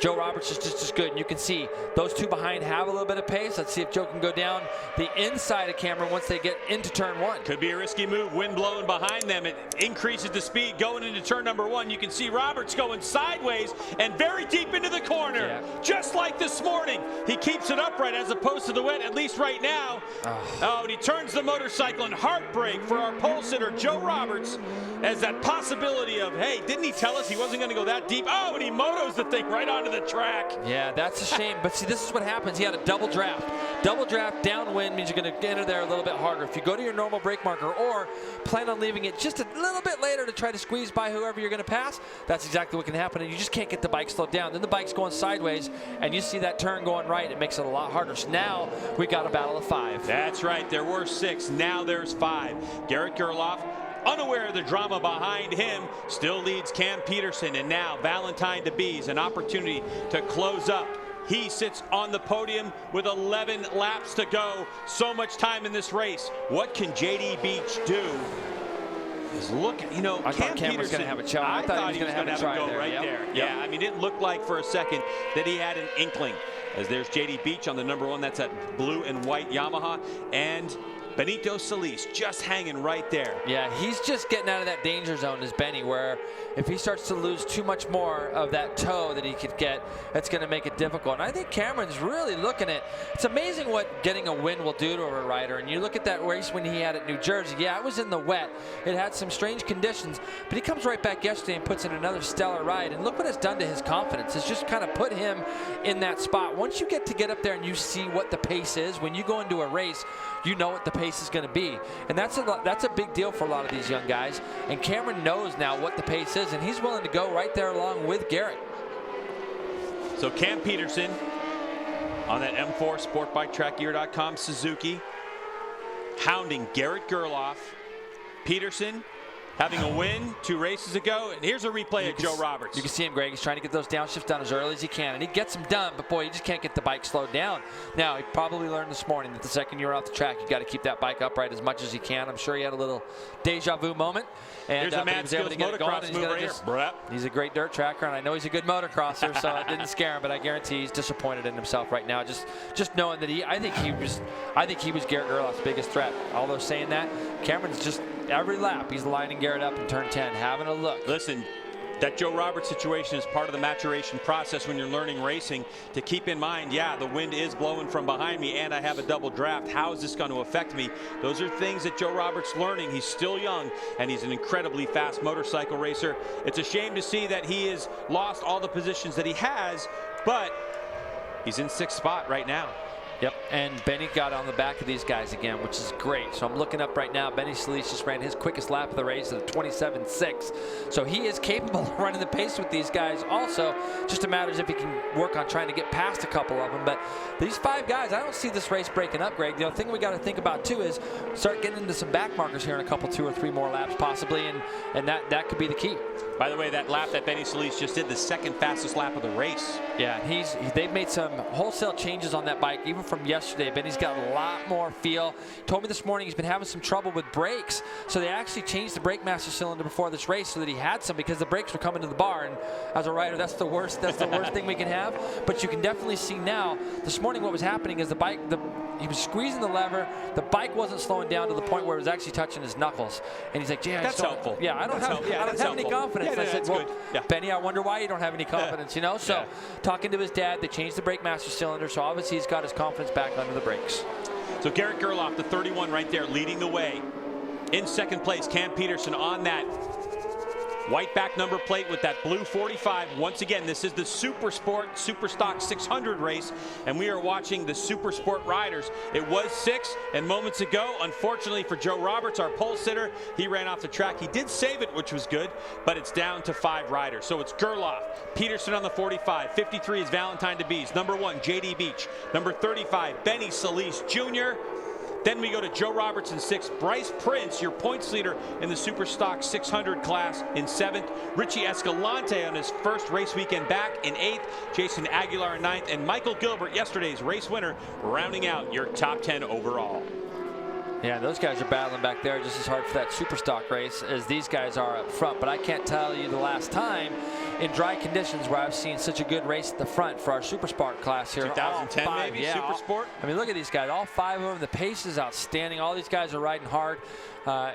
Joe Roberts is just as good, and you can see those two behind have a little bit of pace. Let's see if Joe can go down the inside of Cameron once they get into turn 1. Could be a risky move. Wind blowing behind them. It increases the speed going into turn number 1. You can see Roberts going sideways and very deep into the corner. Yeah. Just like this morning. He keeps it upright as opposed to the wet, at least right now. Oh, and he turns the motorcycle, and heartbreak for our pole sitter, Joe Roberts, as that possibility of, hey, didn't he tell us he wasn't going to go that deep? Oh, and he motos the thing right onto the track. Yeah, that's a shame. But see, this is what happens. He had a double draft. Double draft downwind means you're going to enter there a little bit harder. If you go to your normal brake marker, or plan on leaving it just a little bit later to try to squeeze by whoever you're going to pass, that's exactly what can happen, and you just can't get the bike slowed down. Then the bike's going sideways, and you see that turn going right. It makes it a lot harder. So now we got a battle of 5. That's right. There were 6. Now there's 5. Garrett Gerloff, unaware of the drama behind him, still leads Cam Peterson, and now Valentine DeBees, an opportunity to close up. He sits on the podium with 11 laps to go. So much time in this race. What can JD Beach do? Look, I thought Cam was going to have a challenge. I thought he was going to have a go right there. there. Yeah, I mean, it looked like for a second that he had an inkling. as there's JD Beach on the number 1. That's that blue and white Yamaha. And Benito Solis just hanging right there. Yeah, he's just getting out of that danger zone as Benny, where if he starts to lose too much more of that toe that he could get, that's going to make it difficult. And I think Cameron's really looking at, it's amazing what getting a win will do to a rider. And you look at that race when he had at New Jersey, yeah, it was in the wet. It had some strange conditions, but he comes right back yesterday and puts in another stellar ride. And look what it's done to his confidence. It's just kind of put him in that spot. Once you get up there and you see what the pace is, when you go into a race, you know what the pace is going to be. And that's a big deal for a lot of these young guys. And Cameron knows now what the pace is, and he's willing to go right there along with Garrett. So Cam Peterson on that M4 SportBikeTrackGear.com Suzuki, hounding Garrett Gerloff. Peterson having a win 2 races ago, and here's a replay of Joe Roberts. You can see him, Greg. He's trying to get those downshifts done as early as he can, and he gets them done, but boy, you just can't get the bike slowed down. Now, he probably learned this morning that the second you're off the track, you got to keep that bike upright as much as you can. I'm sure he had a little deja vu moment. And here's a Mad Skills motocross move right here. He's a great dirt tracker, and I know he's a good motocrosser, so it didn't scare him, but I guarantee he's disappointed in himself right now. Just knowing that I think he was Garrett Gerloff's biggest threat. Although saying that, Cameron's just every lap he's lining Garrett up in turn 10, having a look. Listen, that Joe Roberts situation is part of the maturation process when you're learning racing, to keep in mind, yeah, the wind is blowing from behind me and I have a double draft. How is this going to affect me? Those are things that Joe Roberts learning. He's still young and he's an incredibly fast motorcycle racer. It's a shame to see that he has lost all the positions that he has, but he's in 6th spot right now. Yep, and Benny got on the back of these guys again, which is great. So I'm looking up right now. Benny Solis just ran his quickest lap of the race at a 27.6. So he is capable of running the pace with these guys also. Just a matter of if he can work on trying to get past a couple of them. But these 5 guys, I don't see this race breaking up, Greg. The other thing we got to think about too is start getting into some back markers here in a couple, 2 or 3 more laps possibly, and that could be the key. By the way, that lap that Benny Solis just did, the 2nd fastest lap of the race. Yeah, they've made some wholesale changes on that bike, even from yesterday. Benny's got a lot more feel. He told me this morning he's been having some trouble with brakes, so they actually changed the brake master cylinder before this race so that he had some, because the brakes were coming to the bar, and as a rider, that's the worst thing we can have. But you can definitely see now, this morning what was happening is he was squeezing the lever, the bike wasn't slowing down to the point where it was actually touching his knuckles, and he's like, yeah, that's helpful. Yeah, I don't have any confidence. Yeah, I said, well, yeah. Benny, I wonder why you don't have any confidence, you know? So talking to his dad, they changed the brake master cylinder, so obviously he's got his confidence back under the brakes. So Garrett Gerloff, the 31 right there, leading the way. In 2nd place, Cam Peterson on that white back number plate with that blue 45. Once again, this is the Supersport Superstock 600 race, and we are watching the Supersport riders. It was 6, and moments ago, unfortunately for Joe Roberts, our pole sitter, he ran off the track. He did save it, which was good, but it's down to 5 riders. So it's Gerloff, Peterson on the 45, 53 is Valentine DeBees, number 1, JD Beach, number 35, Benny Solis Jr., Then we go to Joe Roberts in 6th. Bryce Prince, your points leader in the Superstock 600 class, in 7th. Richie Escalante on his first race weekend back in 8th. Jason Aguilar in 9th. And Michael Gilbert, yesterday's race winner, rounding out your top 10 overall. Yeah, those guys are battling back there just as hard for that Superstock race as these guys are up front. But I can't tell you the last time in dry conditions where I've seen such a good race at the front for our Supersport class here. 2010 maybe, yeah, Supersport? I mean, look at these guys, all 5 of them. The pace is outstanding. All these guys are riding hard,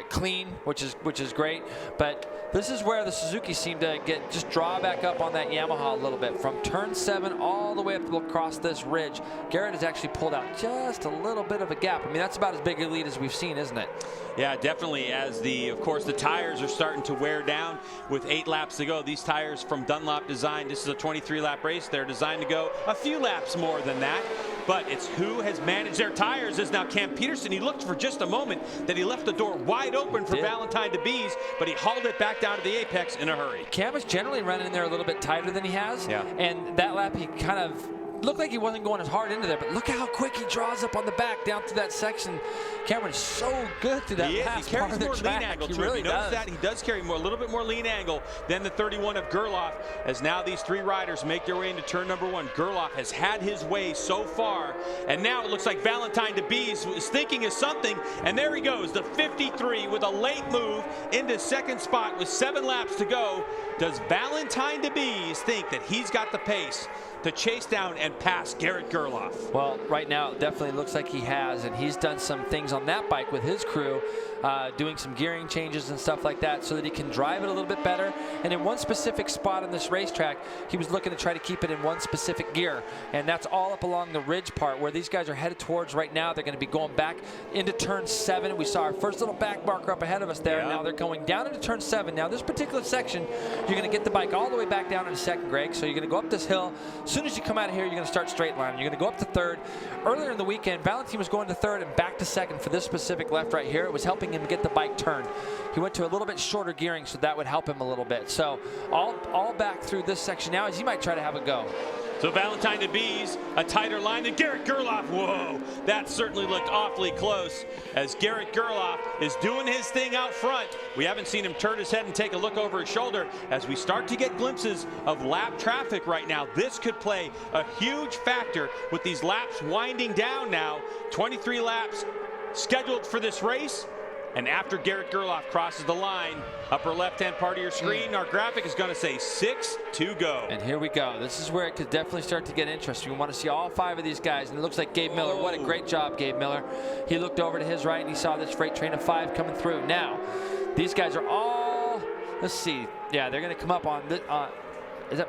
clean, which is great. But this is where the Suzuki seem to just draw back up on that Yamaha a little bit. From turn 7 all the way up across this ridge, Garrett has actually pulled out just a little bit of a gap. I mean, that's about as big a lead as we've seen, isn't it? Yeah, definitely. As of course, the tires are starting to wear down with 8 laps to go. These tires from Dunlop Design, this is a 23-lap race. They're designed to go a few laps more than that. But it's who has managed their tires is now Cam Peterson. He looked for just a moment that he left the door wide open for Valentine DeBees, but he hauled it back down to the apex in a hurry. Cam is generally running in there a little bit tighter than he has. Yeah. And that lap he kind of looked like he wasn't going as hard into there, but look how quick he draws up on the back down through that section. Cameron's so good through that last He carries part of the more track. lean angle He to really him. You notice does. that? He does carry a little bit more lean angle than the 31 of Gerloff, as now these three riders make their way into turn number 1. Gerloff has had his way so far, and now it looks like Valentine DeBees is thinking of something, and there he goes, the 53 with a late move into second spot with 7 laps to go. Does Valentine DeBees think that he's got the pace to chase down and pass Garrett Gerloff? Well, right now it definitely looks like he has, and he's done some things on that bike with his crew, doing some gearing changes and stuff like that so that he can drive it a little bit better. And in one specific spot on this racetrack, he was looking to try to keep it in one specific gear, and that's all up along the ridge part where these guys are headed towards right now. They're going to be going back into turn 7. We saw our first little back marker up ahead of us there. Yeah. Now they're going down into turn 7. Now this particular section, you're going to get the bike all the way back down into second, Greg. So you're going to go up this hill. As soon as you come out of here, you're going to start straight line. You're going to go up to third. Earlier in the weekend, Valentine was going to third and back to second for this specific left right here. It was helping him get the bike turned. He went to a little bit shorter gearing, so that would help him a little bit. So all back through this section now as he might try to have a go. So Valentine DeBees, a tighter line than Garrett Gerloff. Whoa, that certainly looked awfully close as Garrett Gerloff is doing his thing out front. We haven't seen him turn his head and take a look over his shoulder as we start to get glimpses of lap traffic right now. This could play a huge factor with these laps winding down now. 23 laps scheduled for this race. And after Garrett Gerloff crosses the line, upper left-hand part of your screen, our graphic is going to say 6 to go. And here we go. This is where it could definitely start to get interesting. We want to see all 5 of these guys. And it looks like Gabe Miller. What a great job, Gabe Miller. He looked over to his right, and he saw this freight train of 5 coming through. Now, these guys are all, let's see. Yeah, they're going to come up on this. Is that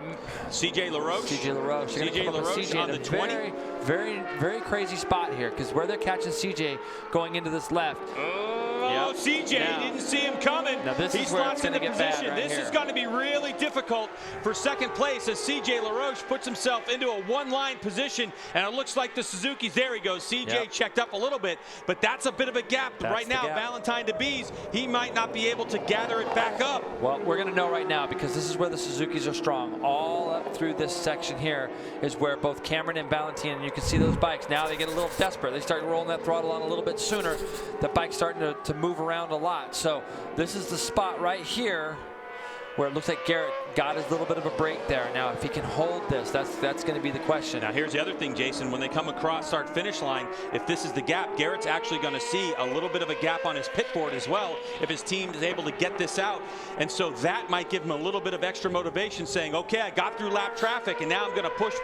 CJ LaRoche? CJ LaRoche. CJ LaRoche on the 20. Very crazy spot here because where they're catching CJ going into this left. Oh, CJ didn't see him coming. Now this He's is where lost it's going to into get position. bad right This here. is going to be really difficult for second place as CJ LaRoche puts himself into a one-line position, and it looks like the Suzuki's. There he goes. CJ checked up a little bit, but that's a bit of a gap. That's right now, the gap. Valentine DeBees, he might not be able to gather it back up. Well, we're going to know right now because this is where the Suzukis are strong. All up through this section here is where both Cameron and Valentine, and you can see those bikes. Now they get a little desperate. They start rolling that throttle on a little bit sooner. The bike's starting to move around a lot. So this is the spot right here where it looks like Garrett got his little bit of a break there. Now, if he can hold this, that's going to be the question. Now, here's the other thing, Jason. When they come across start-finish line, if this is the gap, Garrett's actually going to see a little bit of a gap on his pit board as well if his team is able to get this out. And so that might give him a little bit of extra motivation saying, okay, I got through lap traffic, and now I'm going to push,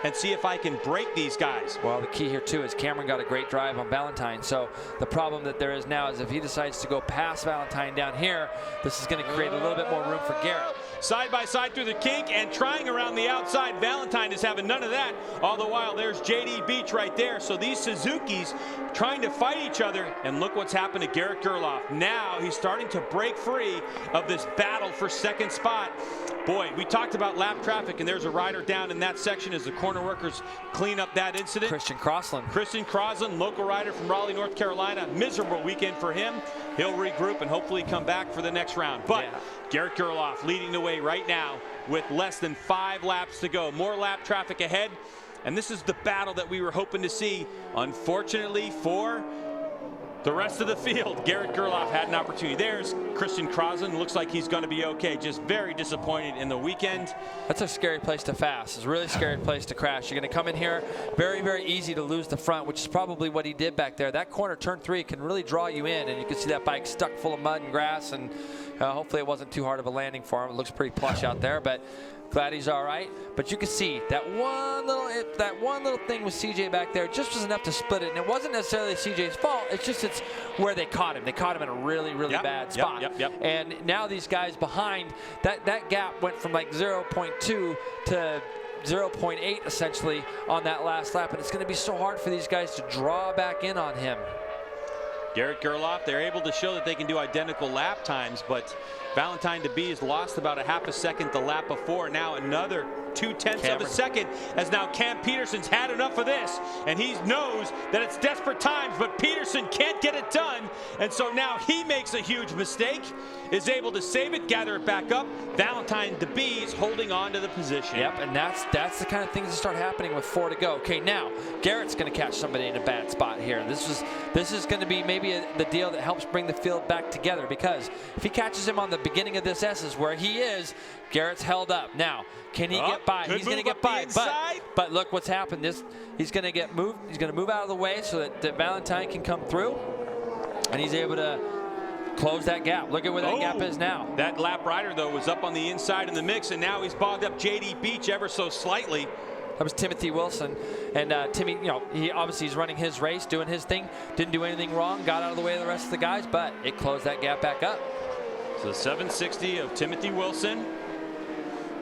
and see if I can break these guys. Well, the key here, too, is Cameron got a great drive on Valentine. So the problem that there is now is if he decides to go past Valentine down here, this is going to create a little bit more room for Garrett. Side by side through the kink and trying around the outside. Valentine is having none of that. All the while, there's JD Beach right there. So these Suzukis trying to fight each other. And look what's happened to Garrett Gerloff. Now he's starting to break free of this battle for second spot. Boy, we talked about lap traffic, and there's a rider down in that section as the corner workers clean up that incident. Christian Crosland, local rider from Raleigh, North Carolina. Miserable weekend for him. He'll regroup and hopefully come back for the next round. But Garrett Gerloff leading the way right now with less than 5 laps to go. More lap traffic ahead, and this is the battle that we were hoping to see. Unfortunately for the rest of the field, Garrett Gerloff had an opportunity. There's Christian Crosland. Looks like he's going to be okay. Just very disappointed in the weekend. That's a scary place to fast. It's a really scary place to crash. You're going to come in here, very easy to lose the front, which is probably what he did back there. That corner, turn 3, can really draw you in, and you can see that bike stuck full of mud and grass, and hopefully it wasn't too hard of a landing for him. It looks pretty plush out there, but glad he's all right. But you can see that one little thing with CJ back there just was enough to split it, and it wasn't necessarily CJ's fault. It's just it's where they caught him. They caught him in a really bad spot. And now these guys behind, that gap went from like 0.2 to 0.8 essentially on that last lap, and it's going to be so hard for these guys to draw back in on him. Garrett Gerloff, they're able to show that they can do identical lap times, but Valentine DeBees lost about a half a second the lap before. Now another 2/10 of a second, as now Cam Peterson's had enough of this, and he knows that it's desperate times, but Peterson can't get it done, and so now he makes a huge mistake, is able to save it, gather it back up. Valentine DeBees holding on to the position. Yep, and that's the kind of things that start happening with 4 to go. Okay, now Garrett's going to catch somebody in a bad spot here. This is going to be maybe the deal that helps bring the field back together, because if he catches him on the beginning of this S is where he is, Garrett's held up. Now, can he get by? He's going to get by, but look what's happened. He's going to get moved. He's going to move out of the way so that Valentine can come through, and he's able to close that gap. Look at where that gap is now. That lap rider, though, was up on the inside in the mix, and now he's bogged up JD Beach ever so slightly. That was Timothy Wilson, and Timmy, he obviously is running his race, doing his thing, didn't do anything wrong, got out of the way of the rest of the guys, but it closed that gap back up. So 760 of Timothy Wilson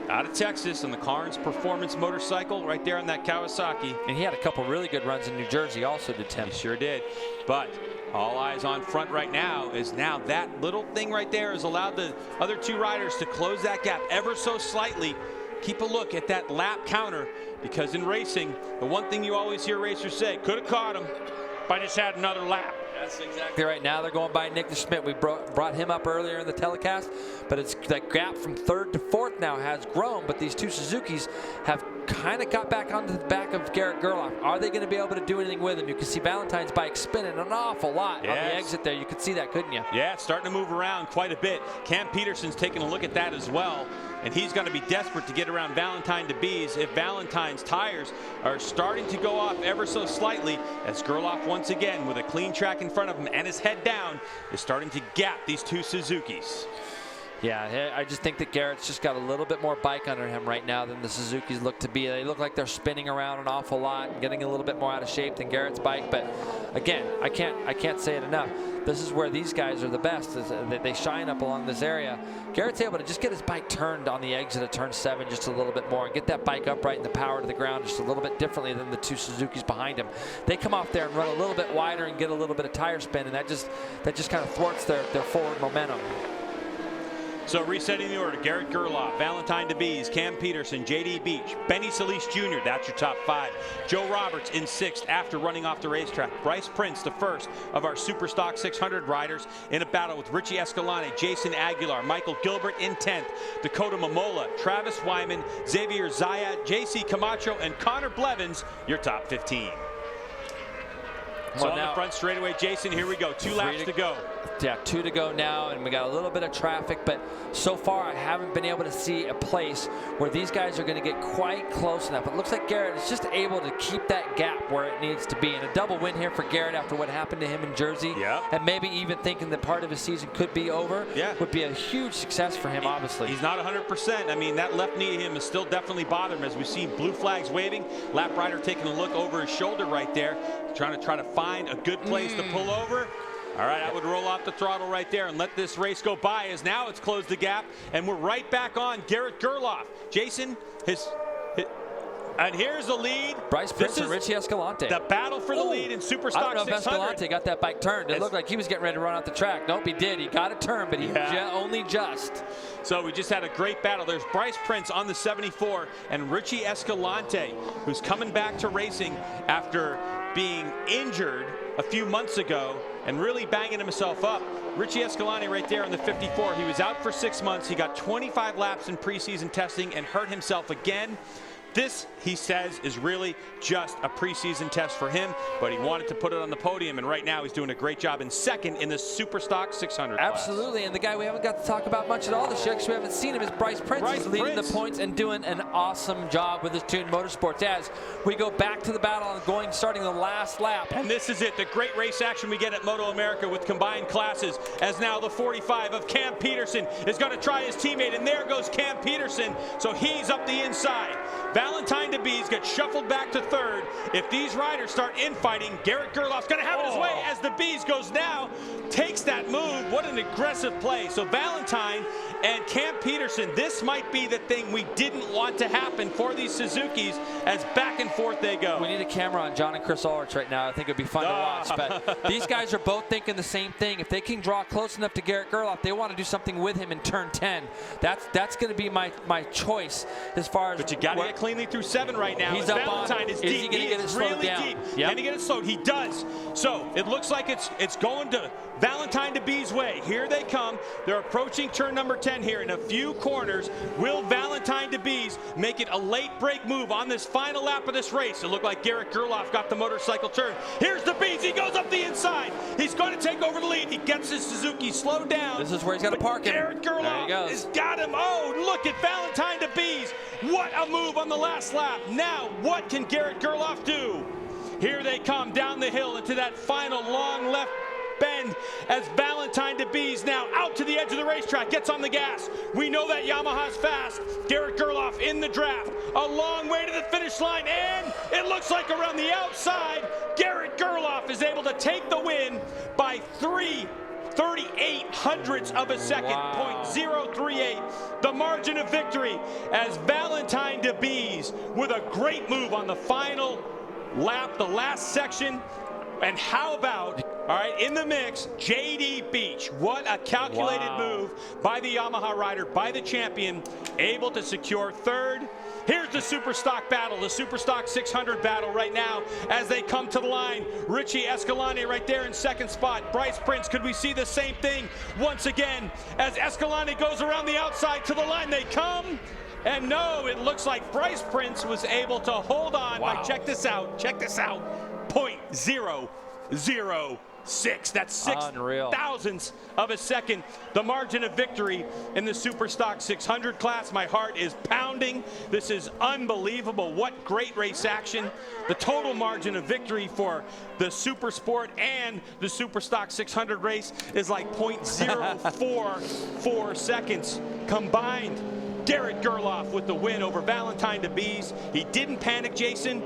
out of Texas on the Carnes Performance motorcycle right there on that Kawasaki. And he had a couple really good runs in New Jersey also, did Tim. He sure did. But all eyes on front right now is now that little thing right there has allowed the other 2 riders to close that gap ever so slightly. Keep a look at that lap counter, because in racing, the one thing you always hear racers say, could have caught him, but I just had another lap. That's exactly right. Now they're going by Nick DeSmit. We brought him up earlier in the telecast, but it's that gap from 3rd to 4th now has grown, but these 2 Suzukis have kind of got back onto the back of Garrett Gerloff. Are they going to be able to do anything with him? You can see Valentine's bike spinning an awful lot on the exit there. You could see that, couldn't you? Yeah, it's starting to move around quite a bit. Cam Peterson's taking a look at that as well, and he's going to be desperate to get around Valentine DeBees if Valentine's tires are starting to go off ever so slightly, as Gerloff once again with a clean track in front of him and his head down is starting to gap these 2 Suzukis. Yeah, I just think that Garrett's just got a little bit more bike under him right now than the Suzukis look to be. They look like they're spinning around an awful lot and getting a little bit more out of shape than Garrett's bike. But again, I can't say it enough. This is where these guys are the best, is that they shine up along this area. Garrett's able to just get his bike turned on the exit of turn 7 just a little bit more and get that bike upright and the power to the ground just a little bit differently than the 2 Suzukis behind him. They come off there and run a little bit wider and get a little bit of tire spin, and that just kind of thwarts their forward momentum. So resetting the order: Garrett Gerloff, Valentine DeBees, Cam Peterson, JD Beach, Benny Solis Jr. That's your top 5. Joe Roberts in 6th after running off the racetrack. Bryce Prince, the first of our Superstock 600 riders, in a battle with Richie Escalante, Jason Aguilar, Michael Gilbert in 10th, Dakota Momola, Travis Wyman, Xavier Zaya, JC Camacho, and Connor Blevins, your top 15. So on the front straightaway, Jason, here we go. 2 laps to go. Yeah, 2 to go now, and we got a little bit of traffic, but so far I haven't been able to see a place where these guys are going to get quite close enough. It looks like Garrett is just able to keep that gap where it needs to be, and a double win here for Garrett after what happened to him in Jersey, and maybe even thinking that part of his season could be over, would be a huge success for him, obviously. He's not 100%. I mean, that left knee of him is still definitely bothering him, as we see blue flags waving. Lap rider taking a look over his shoulder right there, trying to find a good place to pull over. All right, I would roll off the throttle right there and let this race go by, as now it's closed the gap, and we're right back on Garrett Gerloff. Jason, and here's the lead. Bryce Prince and Richie Escalante. The battle for the lead in Superstock 600. I don't know if Escalante got that bike turned. It looked like he was getting ready to run out the track. Nope, he did. He got it turned, but he only just. So we just had a great battle. There's Bryce Prince on the 74 and Richie Escalante, who's coming back to racing after being injured a few months ago and really banging himself up. Richie Escalante right there on the 54. He was out for 6 months. He got 25 laps in preseason testing and hurt himself again. This, he says, is really just a preseason test for him, but he wanted to put it on the podium, and right now he's doing a great job in 2nd in the Superstock 600 class. Absolutely, and the guy we haven't got to talk about much at all this year because we haven't seen him is Bryce Prince. He's leading the points and doing an awesome job with his Tuned Motorsports as we go back to the battle and starting the last lap. And this is it, the great race action we get at MotoAmerica with combined classes, as now the 45 of Cam Peterson is going to try his teammate, and there goes Cam Peterson, so he's up the inside. Valentine DeBees gets shuffled back to 3rd. If these riders start infighting, Garrett Gerloff's going to have it his way as DeBees goes now, takes that that move. What an aggressive play. So Valentine and Cam Peterson, this might be the thing we didn't want to happen for these Suzukis as back and forth they go. We need a camera on John and Chris Ulrich right now. I think it'd be fun to watch. But these guys are both thinking the same thing. If they can draw close enough to Garrett Gerloff, they want to do something with him in turn 10. That's going to be my choice as far as. But you got to get cleanly through 7 right now. He's up Valentine on. is Is deep. he going to get it slowed really down? Deep. Yep. Can he get it slowed? He does. So it looks like it's going to Valentine to B's way. Here they come. They're approaching turn number 10 here in a few corners. Will Valentine to B's make it a late break move on this final lap of this race? It looked like Garrett Gerloff got the motorcycle turn. Here's the B's. He goes up the inside. He's going to take over the lead. He gets his Suzuki slowed down. This is where he's got to park him. Garrett Gerloff has got him. Oh, look at Valentine to B's. What a move on the last lap. Now, what can Garrett Gerloff do? Here they come down the hill into that final long left bend as Valentine to B's now out to the edge of the racetrack, gets on the gas. We know that Yamaha's fast. Garrett Gerloff in the draft, a long way to the finish line, and it looks like around the outside, Garrett Gerloff is able to take the win by 3/38 hundredths of a second, Wow. .038, the margin of victory as Valentine to B's with a great move on the final lap, the last section. And how about, all right, in the mix, J.D. Beach. What a calculated move by the Yamaha rider, by the champion, able to secure third. Here's the Super Stock battle, the Super Stock 600 battle right now as they come to the line. Richie Escalante right there in second spot. Bryce Prince, could we see the same thing once again as Escalante goes around the outside to the line? They come. And no, it looks like Bryce Prince was able to hold on. Wow. Check this out. Check this out. .006. That's 6 thousandths of a second. The margin of victory in the Super Stock 600 class. My heart is pounding. This is unbelievable. What great race action. The total margin of victory for the Supersport and the Super Stock 600 race is like .044 seconds combined. Garrett Gerloff with the win over Valentine to B's. He didn't panic, Jason.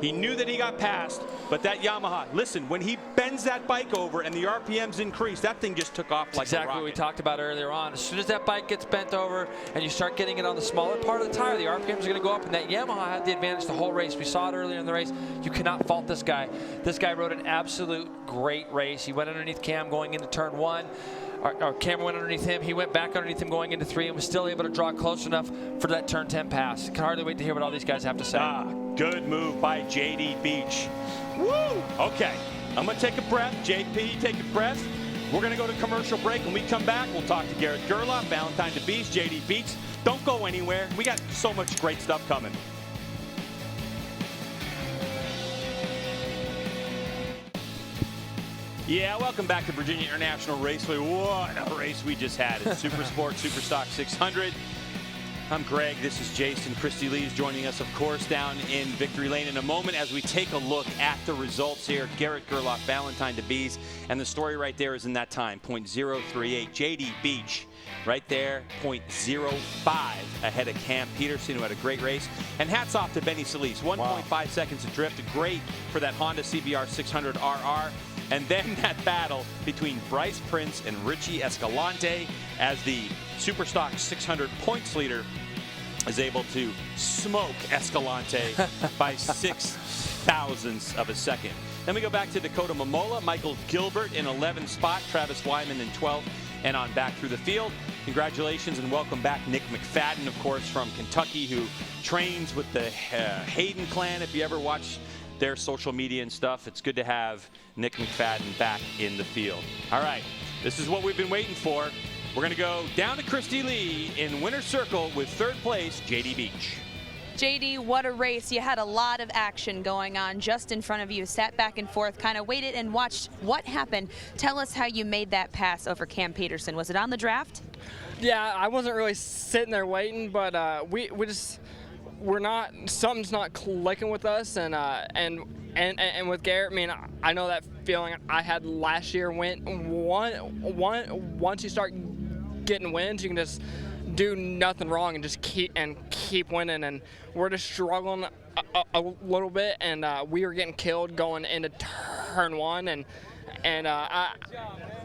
He knew that he got passed, but that Yamaha, listen, when he bends that bike over and the RPMs increase, that thing just took off like exactly a rocket. What we talked about earlier on. As soon as that bike gets bent over and you start getting it on the smaller part of the tire, the RPMs are going to go up, and that Yamaha had the advantage the whole race. We saw it earlier in the race. You cannot fault this guy. This guy rode an absolute great race. He went underneath Cam going into turn 1. Our Cam went underneath him. He went back underneath him going into 3 and was still able to draw close enough for that turn 10 pass. Can hardly wait to hear what all these guys have to say. Good move by J.D. Beach. Woo! Okay, I'm going to take a breath. JP, take a breath. We're going to go to commercial break. When we come back, we'll talk to Garrett Gerloff, Valentine to Beach, J.D. Beach. Don't go anywhere. We got so much great stuff coming. Yeah, welcome back to Virginia International Raceway. What a race we just had. It's Supersport Super Stock 600. I'm Greg, this is Jason. Christy Lee is joining us, of course, down in Victory Lane in a moment as we take a look at the results here. Garrett Gerloff, Valentine to B's, and the story right there is in that time, .038. J.D. Beach right there, .05 ahead of Cam Peterson, who had a great race. And hats off to Benny Solis, 1.5 seconds of drift, great for that Honda CBR 600 RR. And then that battle between Bryce Prince and Richie Escalante as the Superstock 600 points leader is able to smoke Escalante by 6 thousandths of a second. Then we go back to Dakota Momola, Michael Gilbert in 11th spot, Travis Wyman in 12th, and on back through the field. Congratulations and welcome back Nick McFadden, of course, from Kentucky, who trains with the Hayden clan. If you ever watch their social media and stuff, it's good to have Nick McFadden back in the field. All right, this is what we've been waiting for. We're going to go down to Christy Lee in winner's circle with third place, J.D. Beach. JD, what a race. You had a lot of action going on just in front of you. Sat back and forth, kind of waited and watched what happened. Tell us how you made that pass over Cam Peterson. Was it on the draft? Yeah, I wasn't really sitting there waiting, but something's not clicking with us, and with Garrett, I mean, I know that feeling I had last year. Once you start getting wins, you can just do nothing wrong and just keep winning. And we're just struggling a little bit, and we were getting killed going into turn 1, and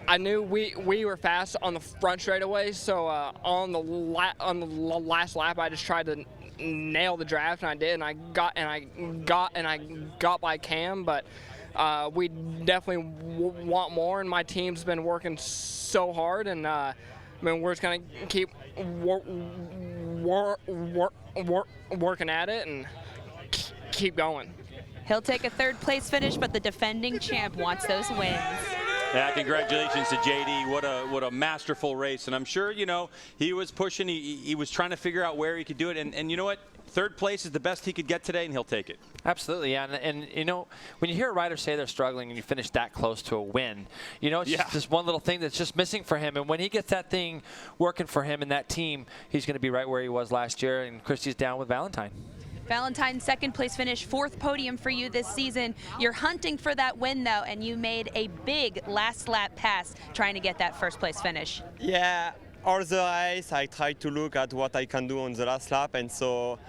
I knew we were fast on the front straightaway, so on the last lap, I just tried to nail the draft, and I did, and I got by Cam, but we definitely want more, and my team's been working so hard, and I mean, we're just gonna keep working at it and keep going. He'll take a third place finish, but the defending champ wants those wins. Yeah, congratulations to JD. What a masterful race. And I'm sure, you know, he was pushing. He was trying to figure out where he could do it. And you know what? Third place is the best he could get today, and he'll take it. Absolutely, yeah. And you know, when you hear a rider say they're struggling and you finish that close to a win, you know, it's just this one little thing that's just missing for him. And when he gets that thing working for him and that team, he's going to be right where he was last year. And Christy's down with Valentine. Valentine's second place finish, fourth podium for you this season. You're hunting for that win though, and you made a big last lap pass trying to get that first place finish. Yeah, all the race I tried to look at what I can do on the last lap, and so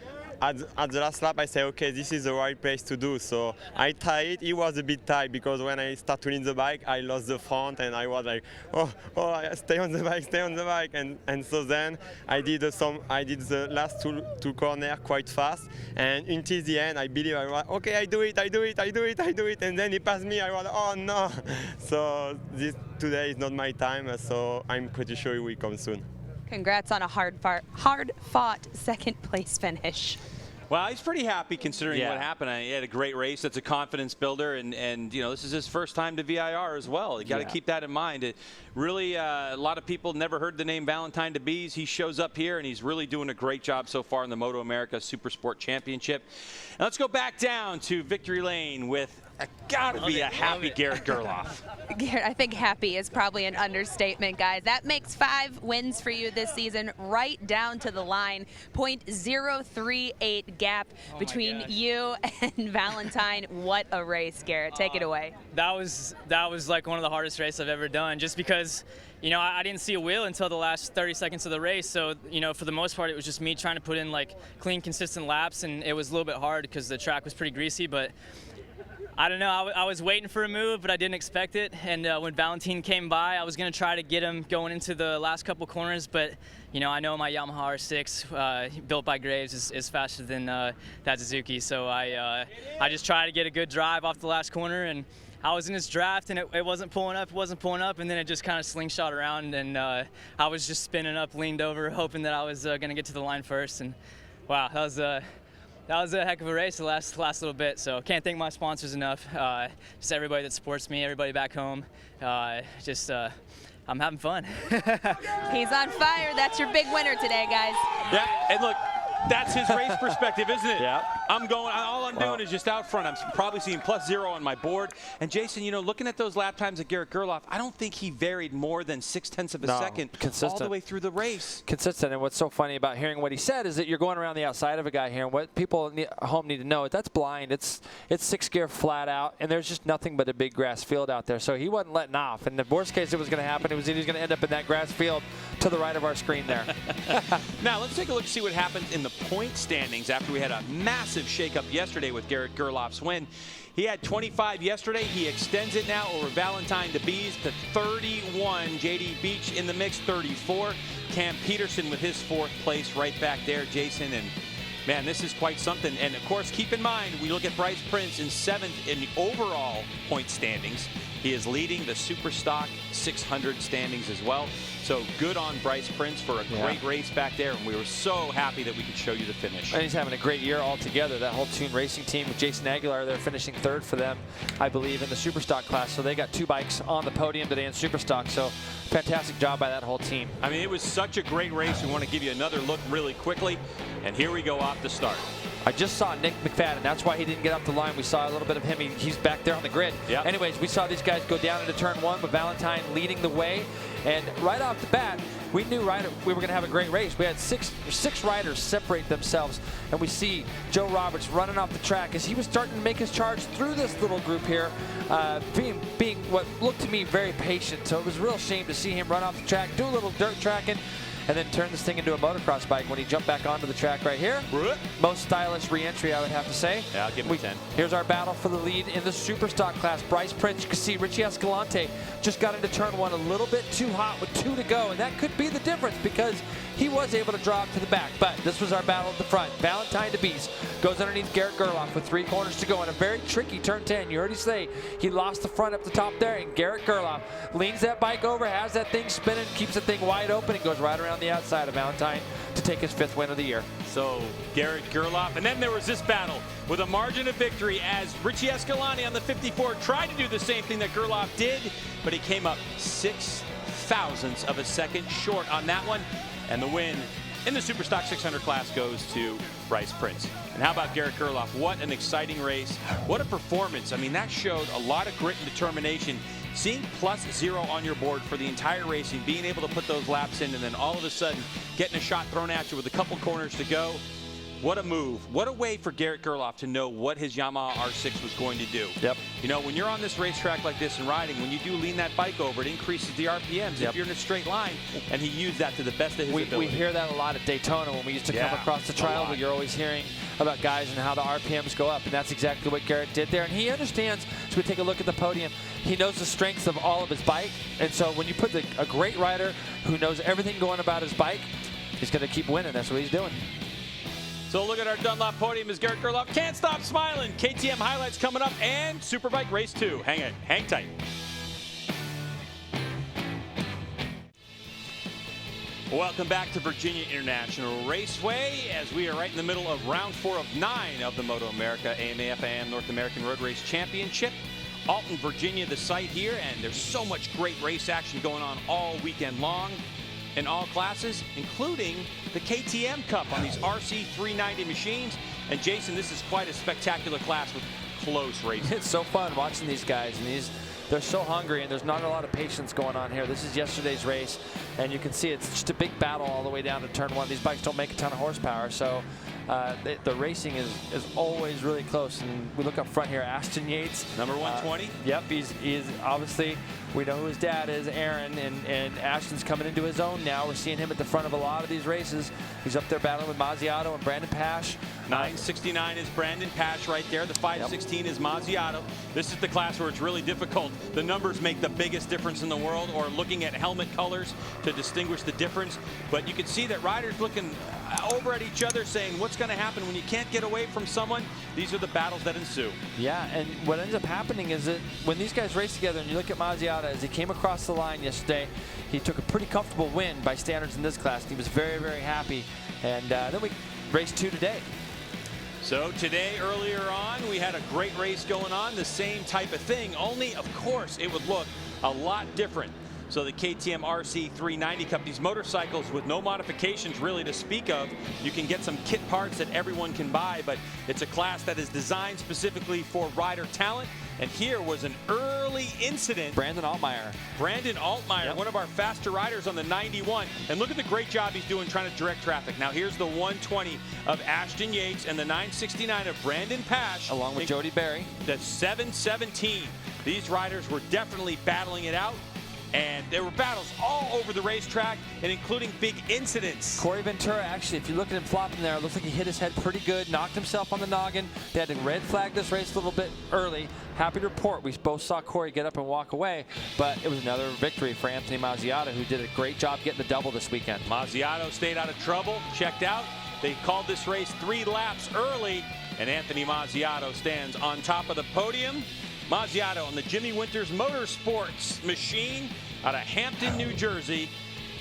at the last lap I say, okay, this is the right place to do. So I tried it. It was a bit tight because when I start winning the bike, I lost the front and I was like, oh, stay on the bike, and so then I did the last two corners quite fast, and until the end I believe I was okay, I do it, and then he passed me. I was, oh no. So today is not my time, so I'm pretty sure it will come soon. Congrats on a hard-fought second place finish. Well, he's pretty happy considering what happened. He had a great race. That's a confidence builder, and you know, this is his first time to VIR as well. You got to keep that in mind. It really, a lot of people never heard the name Valentine de Bees. He shows up here, and he's really doing a great job so far in the MotoAmerica Supersport Championship. And let's go back down to victory lane with gotta be a happy Garrett Gerloff. I think happy is probably an understatement, guys. That makes 5 wins for you this season, right down to the line. .038 gap between you and Valentine. What a race, Garrett. Take it away. That was like one of the hardest races I've ever done, just because, you know, I didn't see a wheel until the last 30 seconds of the race. So, you know, for the most part, it was just me trying to put in like clean, consistent laps, and it was a little bit hard because the track was pretty greasy, but I don't know, I was waiting for a move, but I didn't expect it. And when Valentine came by, I was going to try to get him going into the last couple corners, but you know, I know my Yamaha R6, built by Graves, is faster than that Suzuki. So I just tried to get a good drive off the last corner, and I was in this draft, and it wasn't pulling up, and then it just kind of slingshot around, and I was just spinning up, leaned over, hoping that I was going to get to the line first. And wow, that was a heck of a race the last little bit. So can't thank my sponsors enough. Just everybody that supports me, everybody back home. I'm having fun. He's on fire. That's your big winner today, guys. Yeah, and look, that's his race perspective, isn't it? Yeah. All I'm doing is just out front. I'm probably seeing +0 on my board. And Jason, you know, looking at those lap times of Garrett Gerloff, I don't think he varied more than 0.6 of a second all the way through the race. Consistent. And what's so funny about hearing what he said is that you're going around the outside of a guy here, and what people at home need to know is that's blind. It's 6 gear flat out, and there's just nothing but a big grass field out there. So he wasn't letting off. And the worst case that was going to happen, he was going to end up in that grass field to the right of our screen there. Now let's take a look to see what happens in the point standings after we had a massive shakeup yesterday with Garrett Gerloff's win. He had 25 yesterday. He extends it now over Valentine de Bees to 31. JD Beach in the mix, 34. Cam Peterson with his 4th place right back there, Jason. And man, this is quite something. And of course, keep in mind, we look at Bryce Prince in 7th in the overall point standings. He is leading the Superstock 600 standings as well. So good on Bryce Prince for a great race back there, and we were so happy that we could show you the finish. And he's having a great year altogether. That whole Toon Racing team with Jason Aguilar, they're finishing 3rd for them, I believe, in the Superstock class. So they got 2 bikes on the podium today in Superstock. So fantastic job by that whole team. I mean, it was such a great race. We want to give you another look really quickly, and here we go off the start. I just saw Nick McFadden. That's why he didn't get up the line. We saw a little bit of him. He's back there on the grid. Yep. Anyways, we saw these guys go down into turn 1 with Valentine leading the way. And right off the bat, we knew we were going to have a great race. We had six riders separate themselves, and we see Joe Roberts running off the track as he was starting to make his charge through this little group here, being what looked to me very patient. So it was a real shame to see him run off the track, do a little dirt tracking, and then turned this thing into a motocross bike when he jumped back onto the track right here. Most stylish re-entry, I would have to say. Yeah, I'll give him a 10. Here's our battle for the lead in the super stock class. Bryce Prince, you can see Richie Escalante just got into turn 1 a little bit too hot with 2 to go, and that could be the difference because he was able to draw up to the back. But this was our battle at the front. Valentine DeBeese goes underneath Garrett Gerloff with 3 corners to go in a very tricky turn 10. You already say he lost the front up the top there, and Garrett Gerloff leans that bike over, has that thing spinning, keeps the thing wide open, and goes right around the outside of Valentine to take his 5th win of the year. So Garrett Gerloff, and then there was this battle with a margin of victory as Richie Escalante on the 54 tried to do the same thing that Gerloff did, but he came up 6 thousandths of a second short on that one, and the win in the Superstock 600 class goes to Bryce Prince. And how about Garrett Gerloff? What an exciting race. What a performance. I mean, that showed a lot of grit and determination. Seeing +0 on your board for the entire race and being able to put those laps in, and then all of a sudden getting a shot thrown at you with a couple corners to go. What a move. What a way for Garrett Gerloff to know what his Yamaha R6 was going to do. Yep. You know, when you're on this racetrack like this and riding, when you do lean that bike over, it increases the RPMs if you're in a straight line, and he used that to the best of his ability. We hear that a lot at Daytona when we used to come across the trial, but you're always hearing about guys and how the RPMs go up, and that's exactly what Garrett did there. And he understands, as we take a look at the podium, he knows the strengths of all of his bike, and so when you put a great rider who knows everything going about his bike, he's going to keep winning. That's what he's doing. So look at our Dunlop podium as Garrett Gerloff can't stop smiling. KTM highlights coming up and Superbike race 2. Hang tight. Welcome back to Virginia International Raceway as we are right in the middle of round 4 of 9 of the MotoAmerica AMA/FIM North American Road Race Championship. Alton, Virginia, the site here, and there's so much great race action going on all weekend long in all classes, including the KTM Cup on these RC 390 machines. And Jason, this is quite a spectacular class with close racing. It's so fun watching these guys, and they're so hungry, and there's not a lot of patience going on here. This is yesterday's race, and you can see it's just a big battle all the way down to turn 1. These bikes don't make a ton of horsepower, so the racing is always really close. And we look up front here, Ashton Yates. Number 120. Yep, he's obviously, we know who his dad is, Aaron, and Ashton's coming into his own now. We're seeing him at the front of a lot of these races. He's up there battling with Mazziato and Brandon Pash. 969 is Brandon Pash right there. The 516 is Mazziato. This is the class where it's really difficult. The numbers make the biggest difference in the world, or looking at helmet colors to distinguish the difference. But you can see that riders looking over at each other saying, what's going to happen when you can't get away from someone? These are the battles that ensue. Yeah, and what ends up happening is that when these guys race together, and you look at Mazziato as he came across the line yesterday, he took a pretty comfortable win by standards in this class. He was very, very happy. And then we raced 2 today. So today, earlier on, we had a great race going on, the same type of thing, only, of course, it would look a lot different. So the KTM RC 390 Cup, these motorcycles with no modifications really to speak of. You can get some kit parts that everyone can buy, but it's a class that is designed specifically for rider talent. And here was an early incident. Brandon Altmaier. Yep. One of our faster riders on the 91. And look at the great job he's doing trying to direct traffic. Now here's the 120 of Ashton Yates and the 969 of Brandon Pash. Along with Jody Berry. The 717. These riders were definitely battling it out. And there were battles all over the racetrack, and including big incidents. Corey Ventura, actually, if you look at him flopping there, it looks like he hit his head pretty good, knocked himself on the noggin. They had to red flag this race a little bit early. Happy to report, we both saw Corey get up and walk away, but it was another victory for Anthony Mazziato, who did a great job getting the double this weekend. Mazziato stayed out of trouble, checked out. They called this race 3 laps early, and Anthony Mazziato stands on top of the podium. Mazziato on the Jimmy Winters Motorsports machine out of Hampton, New Jersey,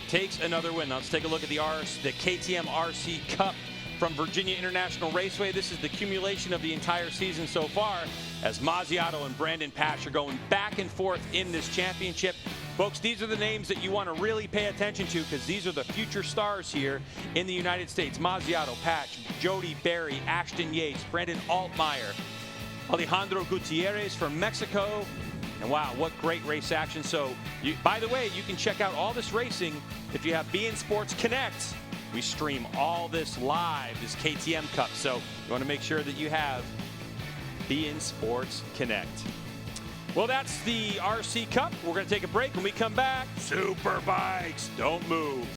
takes another win. Now let's take a look at the KTM RC Cup from Virginia International Raceway. This is the accumulation of the entire season so far, as Mazziato and Brandon Pash are going back and forth in this championship. Folks, these are the names that you want to really pay attention to, because these are the future stars here in the United States. Mazziato, Pash, Jody Berry, Ashton Yates, Brandon Altmaier, Alejandro Gutierrez from Mexico. And wow, what great race action. So, by the way, you can check out all this racing if you have beIN Sports Connect. We stream all this live, this KTM Cup. So you want to make sure that you have beIN Sports Connect. Well, that's the RC Cup. We're going to take a break. When we come back, Superbikes. Don't move.